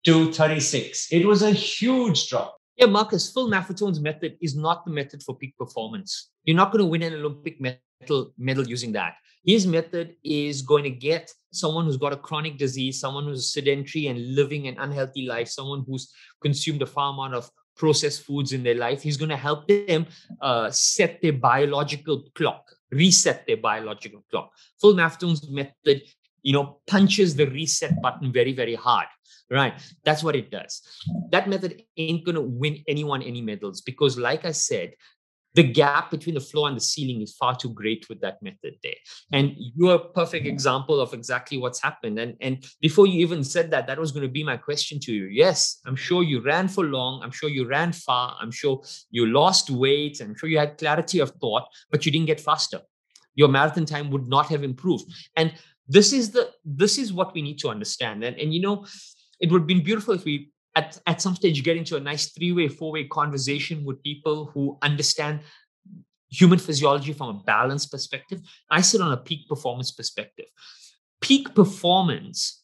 Speaker 2: to 36. It was a huge drop.
Speaker 1: Yeah, Marcus, Phil Maffetone's method is not the method for peak performance. You're not going to win an Olympic medal using that. His method is going to get someone who's got a chronic disease, someone who's sedentary and living an unhealthy life, someone who's consumed a fair amount of processed foods in their life. He's going to help them set their biological clock, reset their biological clock. Phil Maffetone's method, punches the reset button very, very hard, right? That's what it does. That method ain't going to win anyone any medals because, like I said, the gap between the floor and the ceiling is far too great with that method there. And you're a perfect example of exactly what's happened. And before you even said that, that was going to be my question to you. Yes, I'm sure you ran for long. I'm sure you ran far. I'm sure you lost weight. I'm sure you had clarity of thought, but you didn't get faster. Your marathon time would not have improved. And this is what we need to understand. And it would have been beautiful if we at some stage get into a nice 3-way, 4-way conversation with people who understand human physiology from a balanced perspective. I sit on a peak performance perspective. Peak performance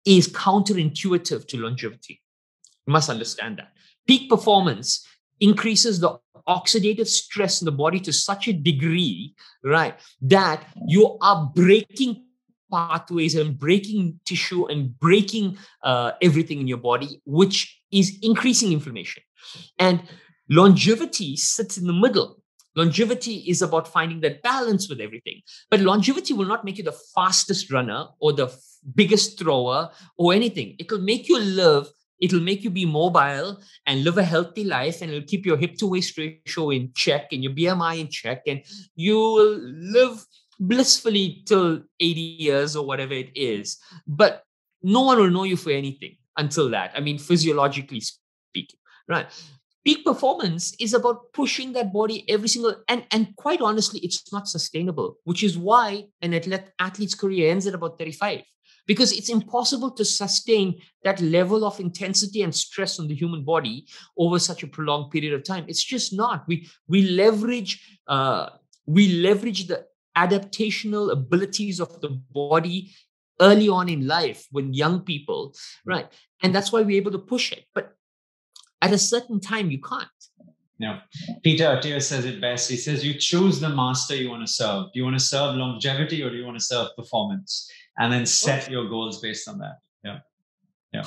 Speaker 1: is counterintuitive to longevity. You must understand that. Peak performance increases the oxidative stress in the body to such a degree, right, that you are breaking pathways and breaking tissue and breaking everything in your body, which is increasing inflammation. And longevity sits in the middle. Longevity is about finding that balance with everything. But longevity will not make you the fastest runner or the biggest thrower or anything. It'll make you live. It'll make you be mobile and live a healthy life, and it'll keep your hip to waist ratio in check and your BMI in check, and you will live blissfully till 80 years or whatever it is. But no one will know you for anything until that. I mean, physiologically speaking, right? Peak performance is about pushing that body every single, and quite honestly, it's not sustainable, which is why an athlete's career ends at about 35. Because it's impossible to sustain that level of intensity and stress on the human body over such a prolonged period of time. It's just not. We leverage the adaptational abilities of the body early on in life when young people, right? And that's why we're able to push it. But at a certain time, you can't.
Speaker 2: No. Peter Attia says it best. He says, you choose the master you want to serve. Do you want to serve longevity or do you want to serve performance? And then set your goals based on that. Yeah.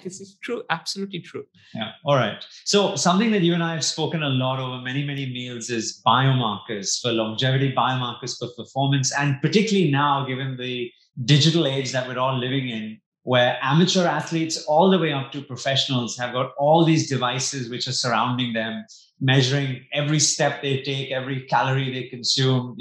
Speaker 1: This is true. Absolutely true.
Speaker 2: Yeah. All right. So something that you and I have spoken a lot over many, many meals is biomarkers for longevity, biomarkers for performance, and particularly now, given the digital age that we're all living in, where amateur athletes all the way up to professionals have got all these devices which are surrounding them, measuring every step they take, every calorie they consume,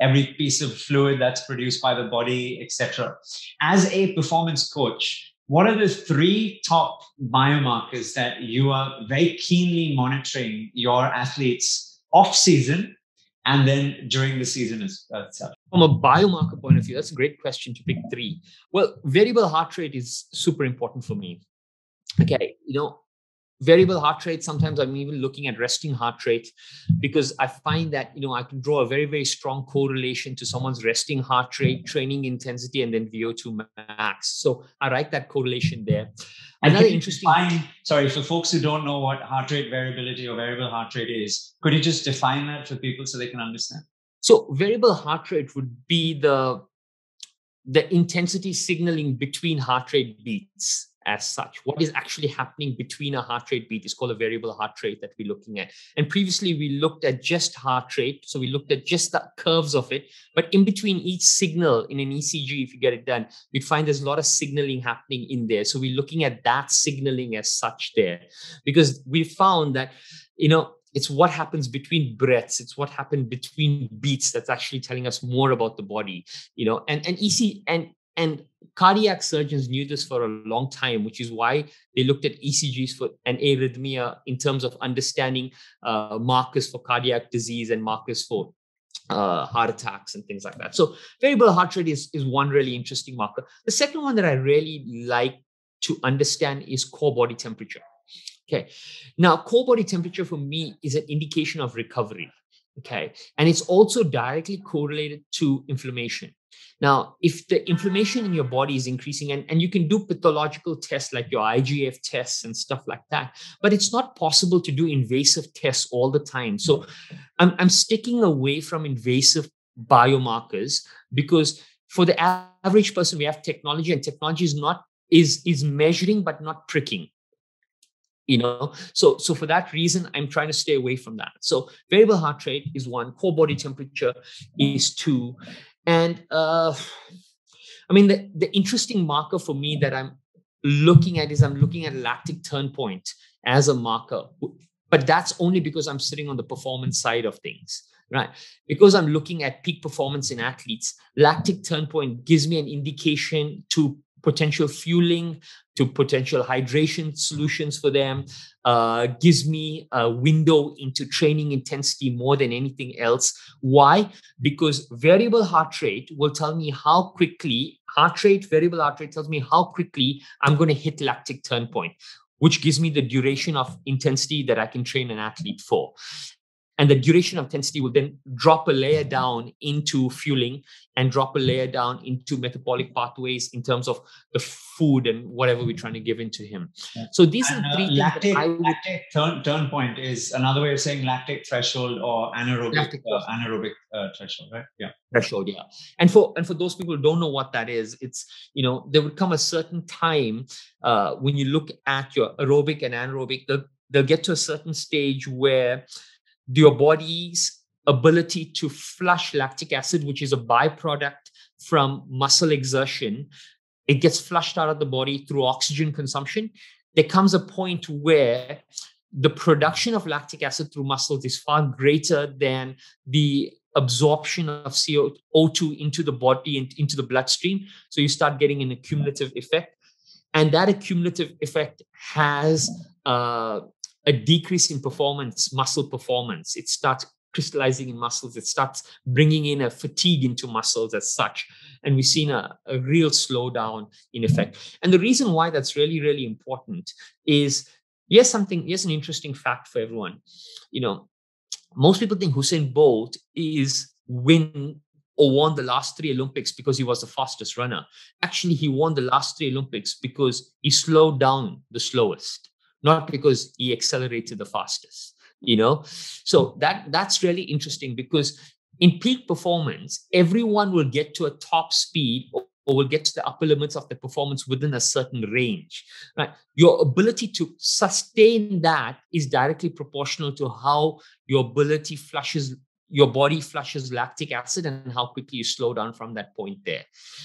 Speaker 2: every piece of fluid that's produced by the body, etc. As a performance coach, what are the 3 top biomarkers that you are very keenly monitoring your athletes off season and then during the season itself?
Speaker 1: From a biomarker point of view, that's a great question to pick 3. Well, variable heart rate is super important for me. Okay, variable heart rate, sometimes I'm even looking at resting heart rate, because I find that, I can draw a very, very strong correlation to someone's resting heart rate, training intensity, and then VO2 max. So I write that correlation there. Another interesting...
Speaker 2: Sorry, for folks who don't know what heart rate variability or variable heart rate is, could you just define that for people so they can understand?
Speaker 1: So variable heart rate would be the intensity signaling between heart rate beats. As such, what is actually happening between a heart rate beat is called a variable heart rate that we're looking at. And previously we looked at just heart rate. So we looked at just the curves of it, but in between each signal in an ECG, if you get it done, we'd find there's a lot of signaling happening in there. So we're looking at that signaling as such there, because we found that, it's what happens between breaths. It's what happened between beats that's actually telling us more about the body, and cardiac surgeons knew this for a long time, which is why they looked at ECGs for an arrhythmia in terms of understanding markers for cardiac disease and markers for heart attacks and things like that. So variable heart rate is one really interesting marker. The second one that I really like to understand is core body temperature. Okay. Now, core body temperature for me is an indication of recovery. Okay. And it's also directly correlated to inflammation. Now, if the inflammation in your body is increasing, and you can do pathological tests like your IGF tests and stuff like that, but it's not possible to do invasive tests all the time. So I'm sticking away from invasive biomarkers, because for the average person, we have technology, and technology is measuring but not pricking. So for that reason, I'm trying to stay away from that. So variable heart rate is 1, core body temperature is 2. And the interesting marker for me that I'm looking at is lactic turn point as a marker, but that's only because I'm sitting on the performance side of things, right? Because I'm looking at peak performance in athletes, lactic turn point gives me an indication to potential fueling, to potential hydration solutions for them, gives me a window into training intensity more than anything else. Why? Because variable heart rate will tell me how quickly, variable heart rate tells me how quickly I'm going to hit lactic turn point, which gives me the duration of intensity that I can train an athlete for. And the duration of intensity will then drop a layer down into fueling and drop a layer down into metabolic pathways in terms of the food and whatever we're trying to give into him. So these are three things.
Speaker 2: Lactic turn point is another way of saying lactic threshold or anaerobic threshold, right? Yeah.
Speaker 1: Threshold, yeah. And for those people who don't know what that is, it's, there would come a certain time when you look at your aerobic and anaerobic, they'll get to a certain stage where your body's ability to flush lactic acid, which is a byproduct from muscle exertion, it gets flushed out of the body through oxygen consumption. There comes a point where the production of lactic acid through muscles is far greater than the absorption of CO2 into the body and into the bloodstream. So you start getting an accumulative effect. And that accumulative effect has a decrease in performance, muscle performance. It starts crystallizing in muscles. It starts bringing in a fatigue into muscles as such. And we've seen a real slowdown in effect. And the reason why that's really, really important is, here's an interesting fact for everyone. Most people think Usain Bolt won the last 3 Olympics because he was the fastest runner. Actually, he won the last 3 Olympics because he slowed down the slowest, not because he accelerated the fastest, So that's really interesting, because in peak performance, everyone will get to a top speed or will get to the upper limits of the performance within a certain range, right? Your ability to sustain that is directly proportional to how your body flushes lactic acid and how quickly you slow down from that point there.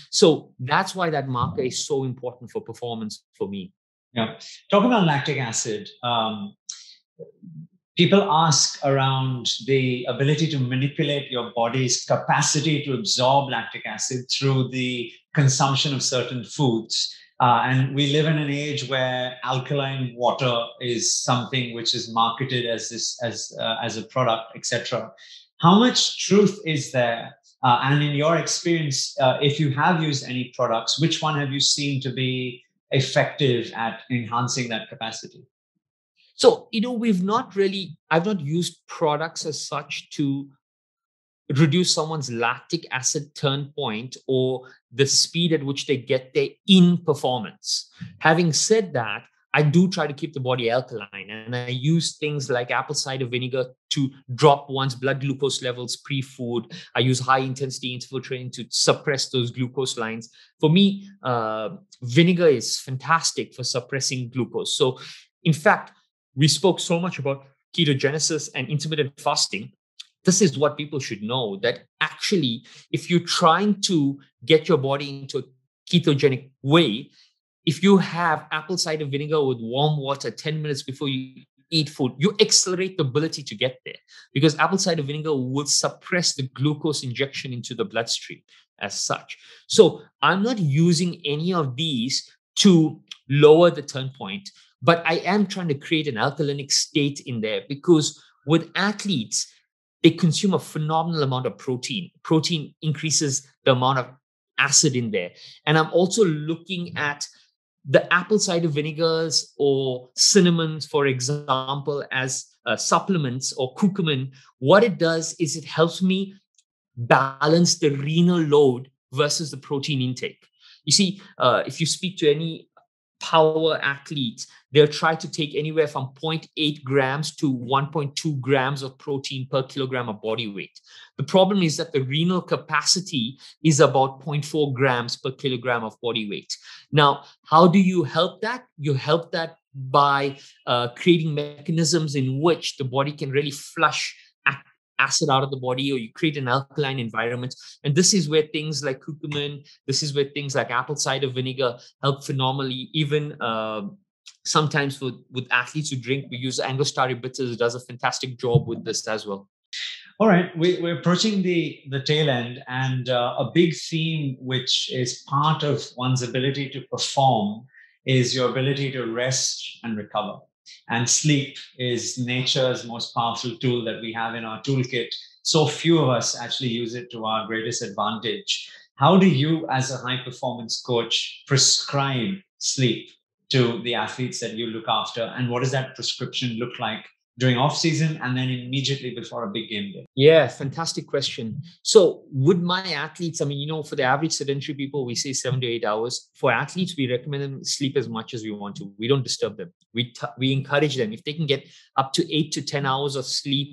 Speaker 1: So that's why that marker is so important for performance for me.
Speaker 2: Yeah. Talking about lactic acid, people ask around the ability to manipulate your body's capacity to absorb lactic acid through the consumption of certain foods. And we live in an age where alkaline water is something which is marketed as a product, etc. How much truth is there? And in your experience, if you have used any products, which one have you seen to be effective at enhancing that capacity?
Speaker 1: So, I've not used products as such to reduce someone's lactic acid turn point or the speed at which they get there in performance. Having said that, I do try to keep the body alkaline, and I use things like apple cider vinegar to drop one's blood glucose levels pre-food. I use high intensity interval training to suppress those glucose lines. For me, vinegar is fantastic for suppressing glucose. So in fact, we spoke so much about ketogenesis and intermittent fasting. This is what people should know, that actually, if you're trying to get your body into a ketogenic way, if you have apple cider vinegar with warm water 10 minutes before you eat food, you accelerate the ability to get there, because apple cider vinegar will suppress the glucose injection into the bloodstream as such. So I'm not using any of these to lower the turn point, but I am trying to create an alkalinic state in there, because with athletes, they consume a phenomenal amount of protein. Protein increases the amount of acid in there. And I'm also looking at the apple cider vinegars or cinnamons, for example, as supplements, or curcumin. What it does is it helps me balance the renal load versus the protein intake. You see, if you speak to any power athletes, they'll try to take anywhere from 0.8 grams to 1.2 grams of protein per kilogram of body weight. The problem is that the renal capacity is about 0.4 grams per kilogram of body weight. Now, how do you help that? You help that by creating mechanisms in which the body can really flush acid out of the body, or you create an alkaline environment. And this is where things like curcumin, this is where things like apple cider vinegar help phenomenally. Even sometimes with athletes who drink, we use Angostura bitters. It does a fantastic job with this as well.
Speaker 2: All right, we're approaching the tail end, and a big theme which is part of one's ability to perform is your ability to rest and recover. And sleep is nature's most powerful tool that we have in our toolkit. So few of us actually use it to our greatest advantage. How do you, as a high performance coach, prescribe sleep to the athletes that you look after? And what does that prescription look like during off season and then immediately before a big game day?
Speaker 1: Yeah, fantastic question. So would my athletes, I mean, for the average sedentary people, we say 7 to 8 hours. For athletes, we recommend them sleep as much as we want to. We don't disturb them. We encourage them. If they can get up to 8 to 10 hours of sleep,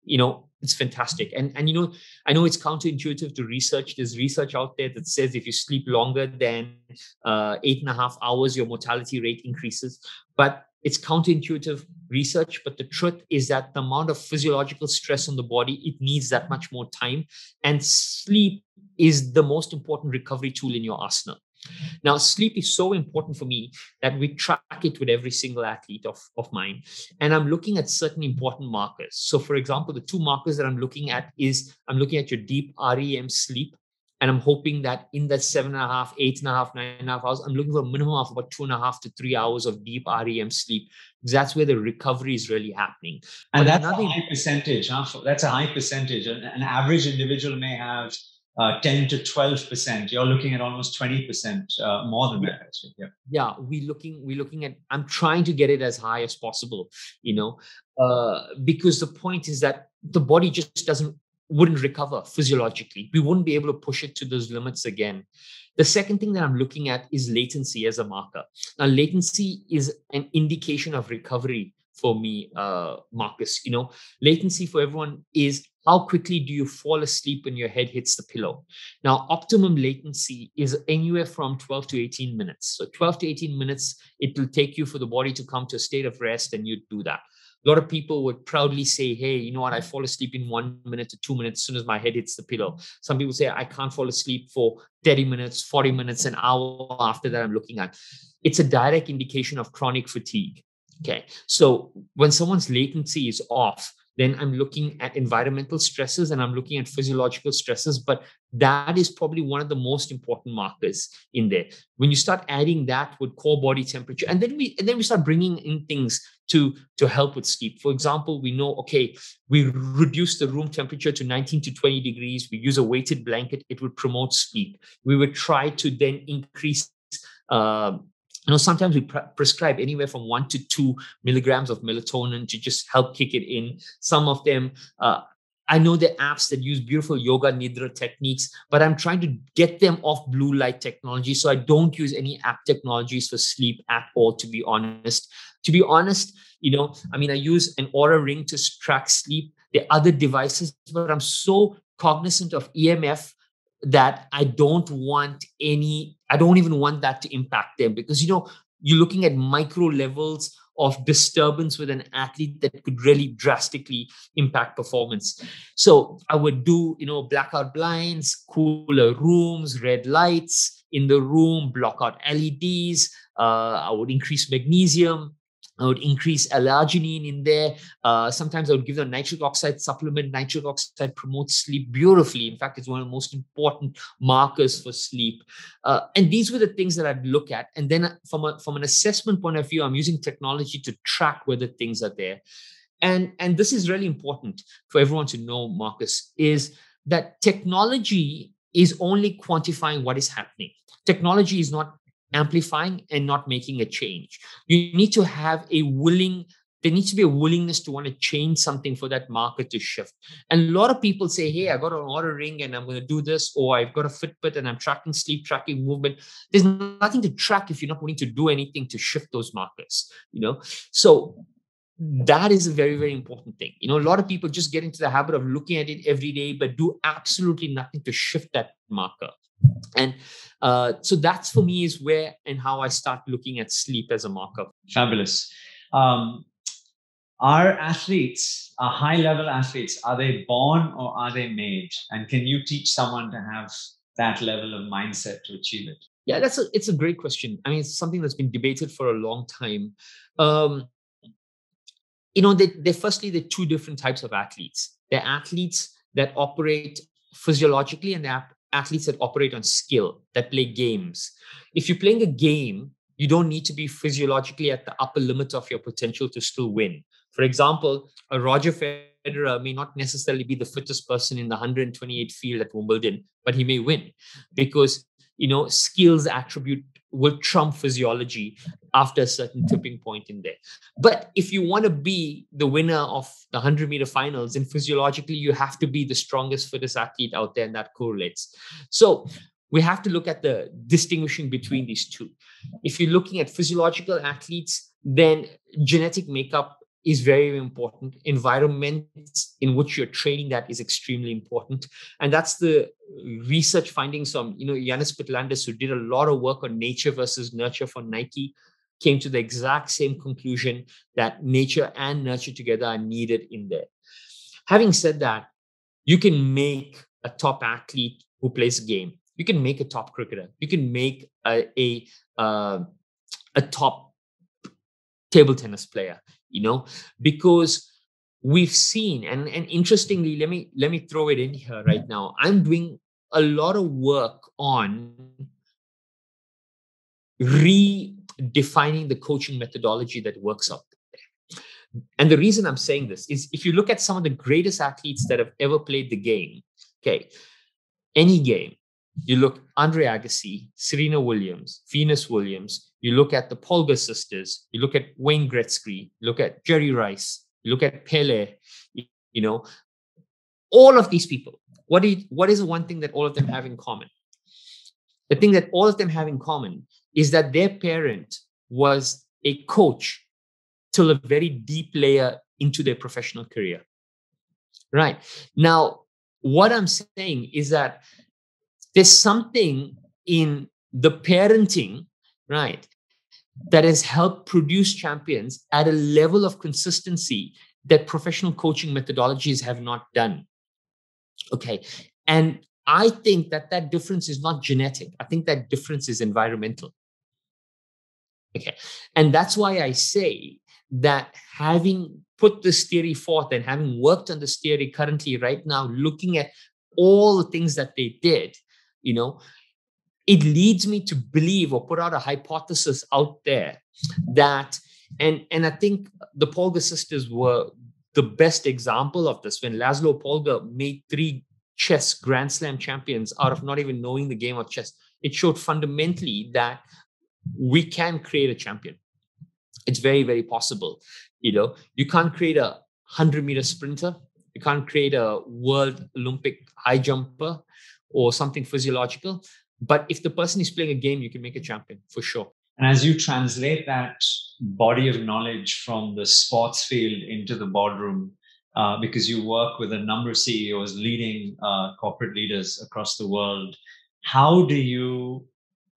Speaker 1: it's fantastic. And I know it's counterintuitive to research. There's research out there that says if you sleep longer than 8.5 hours, your mortality rate increases. But it's counterintuitive research, but the truth is that the amount of physiological stress on the body, it needs that much more time. And sleep is the most important recovery tool in your arsenal. Now, sleep is so important for me that we track it with every single athlete of mine. And I'm looking at certain important markers. So for example, the two markers that I'm looking at is I'm looking at your deep REM sleep. And I'm hoping that in that 7.5, 8.5, 9.5 hours, I'm looking for a minimum of about 2.5 to 3 hours of deep REM sleep. That's where the recovery is really happening.
Speaker 2: And that's a high percentage. Huh? That's a high percentage. An average individual may have 10 to 12%. You're looking at almost 20% more than that, actually.
Speaker 1: Yeah, we're looking at, I'm trying to get it as high as possible, because the point is that the body just wouldn't recover physiologically. We wouldn't be able to push it to those limits again. The second thing that I'm looking at is latency as a marker. Now, latency is an indication of recovery for me, Marcus. Latency for everyone is how quickly do you fall asleep when your head hits the pillow? Now, optimum latency is anywhere from 12 to 18 minutes. So 12 to 18 minutes, it will take you for the body to come to a state of rest, and you do that. A lot of people would proudly say, hey, you know what? I fall asleep in 1 minute to 2 minutes as soon as my head hits the pillow. Some people say I can't fall asleep for 30 minutes, 40 minutes, an hour after that I'm looking at. It's a direct indication of chronic fatigue. Okay. So when someone's latency is off, then I'm looking at environmental stresses and I'm looking at physiological stresses, but that is probably one of the most important markers in there. When you start adding that with core body temperature, and then we start bringing in things to help with sleep. For example, we know, okay, we reduce the room temperature to 19 to 20 degrees. We use a weighted blanket. It would promote sleep. We would try to then increase sometimes we prescribe anywhere from 1 to 2 milligrams of melatonin to just help kick it in. Some of them, I know there are apps that use beautiful yoga nidra techniques, but I'm trying to get them off blue light technology. So I don't use any app technologies for sleep at all, to be honest. I use an Oura ring to track sleep. There are other devices, but I'm so cognizant of EMF that I don't even want that to impact them, because, you're looking at micro levels of disturbance with an athlete that could really drastically impact performance. So I would do, blackout blinds, cooler rooms, red lights in the room, block out LEDs. I would increase magnesium. I would increase L-arginine in there. Sometimes I would give them a nitric oxide supplement. Nitric oxide promotes sleep beautifully. In fact, it's one of the most important markers for sleep. And these were the things that I'd look at. And then from an assessment point of view, I'm using technology to track whether things are there. And this is really important for everyone to know, Marcus, is that technology is only quantifying what is happening. Technology is not amplifying and not making a change. You need to have there needs to be a willingness to want to change something for that market to shift. And a lot of people say, hey, I got an Oura ring and I'm going to do this, or I've got a Fitbit and I'm tracking sleep, tracking movement. There's nothing to track if you're not willing to do anything to shift those markers, So that is a very, very important thing. A lot of people just get into the habit of looking at it every day, but do absolutely nothing to shift that marker. And so that's, for me, is where and how I start looking at sleep as a marker.
Speaker 2: Fabulous. Are athletes, high-level athletes, are they born or are they made? And can you teach someone to have that level of mindset to achieve it?
Speaker 1: Yeah, it's a great question. I mean, it's something that's been debated for a long time. They're two different types of athletes. They're athletes that operate physiologically, and they're athletes that operate on skill, that play games. If you're playing a game, you don't need to be physiologically at the upper limit of your potential to still win. For example, a Roger Federer may not necessarily be the fittest person in the 128 field at Wimbledon, but he may win because, skills attribute will trump physiology after a certain tipping point in there. But if you want to be the winner of the 100-meter finals, then physiologically, you have to be the strongest, fittest athlete out there, and that correlates. So we have to look at the distinguishing between these two. If you're looking at physiological athletes, then genetic makeup is very important. Environment in which you're training that is extremely important. And that's the research findings from, Yanis Pitlandis, who did a lot of work on nature versus nurture for Nike, came to the exact same conclusion that nature and nurture together are needed in there. Having said that, you can make a top athlete who plays a game. You can make a top cricketer. You can make a top table tennis player, because we've seen, and interestingly, let me throw it in here right now. I'm doing a lot of work on redefining the coaching methodology that works out there. And the reason I'm saying this is if you look at some of the greatest athletes that have ever played the game, any game, you look Andre Agassi, Serena Williams, Venus Williams, you look at the Polgar sisters, you look at Wayne Gretzky, you look at Jerry Rice, you look at Pele, all of these people, what is the one thing that all of them have in common? The thing that all of them have in common is that their parent was a coach till a very deep layer into their professional career. Right. Now, what I'm saying is that there's something in the parenting, right, that has helped produce champions at a level of consistency that professional coaching methodologies have not done. Okay. And I think that difference is not genetic. I think that difference is environmental. Okay. And that's why I say that having put this theory forth and having worked on this theory currently right now, looking at all the things that they did, it leads me to believe or put out a hypothesis out there that, and I think the Polgar sisters were the best example of this when Laszlo Polgar made 3 chess Grand Slam champions out of not even knowing the game of chess. It showed fundamentally that we can create a champion. It's very, very possible. You can't create a 100-meter sprinter. You can't create a world Olympic high jumper or something physiological. But if the person is playing a game, you can make a champion for sure.
Speaker 2: And as you translate that body of knowledge from the sports field into the boardroom, because you work with a number of CEOs leading corporate leaders across the world, how do you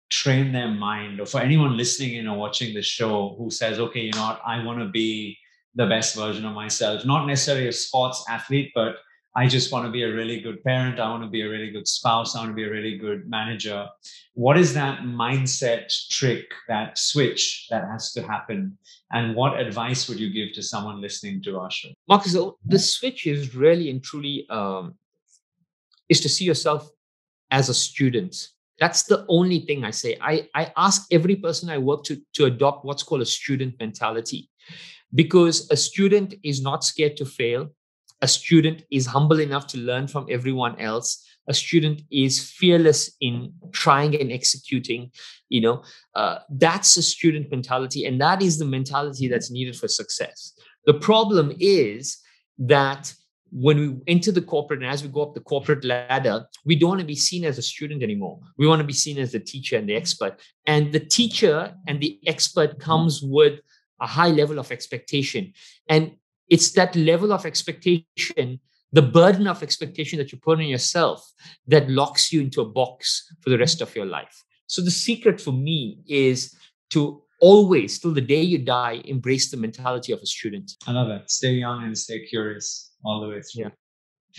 Speaker 2: train their mind? Or for anyone listening in or watching this show who says, okay, you know what, I want to be the best version of myself, not necessarily a sports athlete, but I just want to be a really good parent. I want to be a really good spouse. I want to be a really good manager. What is that mindset trick, that switch that has to happen? And what advice would you give to someone listening to our show?
Speaker 1: Marcus, the switch is really and truly is to see yourself as a student. That's the only thing I say. I ask every person I work to adopt what's called a student mentality, because a student is not scared to fail. A student is humble enough to learn from everyone else. A student is fearless in trying and executing. That's a student mentality. And that is the mentality that's needed for success. The problem is that when we enter the corporate and as we go up the corporate ladder, we don't want to be seen as a student anymore. We want to be seen as the teacher and the expert. And the teacher and the expert comes with a high level of expectation. And it's that level of expectation, the burden of expectation that you put on yourself, that locks you into a box for the rest of your life. So the secret for me is to always, till the day you die, embrace the mentality of a student.
Speaker 2: I love it. Stay young and stay curious all the way through.
Speaker 1: Yeah.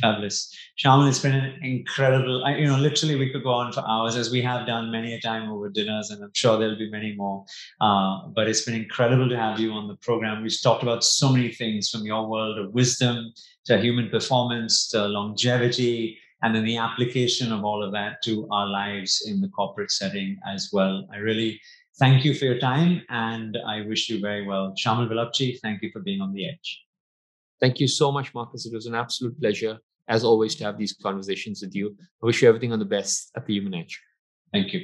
Speaker 2: Fabulous. Shyamal, it's been an incredible, literally we could go on for hours, as we have done many a time over dinners, and I'm sure there'll be many more. But it's been incredible to have you on the program. We've talked about so many things, from your world of wisdom to human performance to longevity, and then the application of all of that to our lives in the corporate setting as well. I really thank you for your time, and I wish you very well. Shayamal Vallabhjee, thank you for being on The Edge.
Speaker 1: Thank you so much, Marcus. It was an absolute pleasure, as always, to have these conversations with you. I wish you everything on the best at the Human Edge.
Speaker 2: Thank you.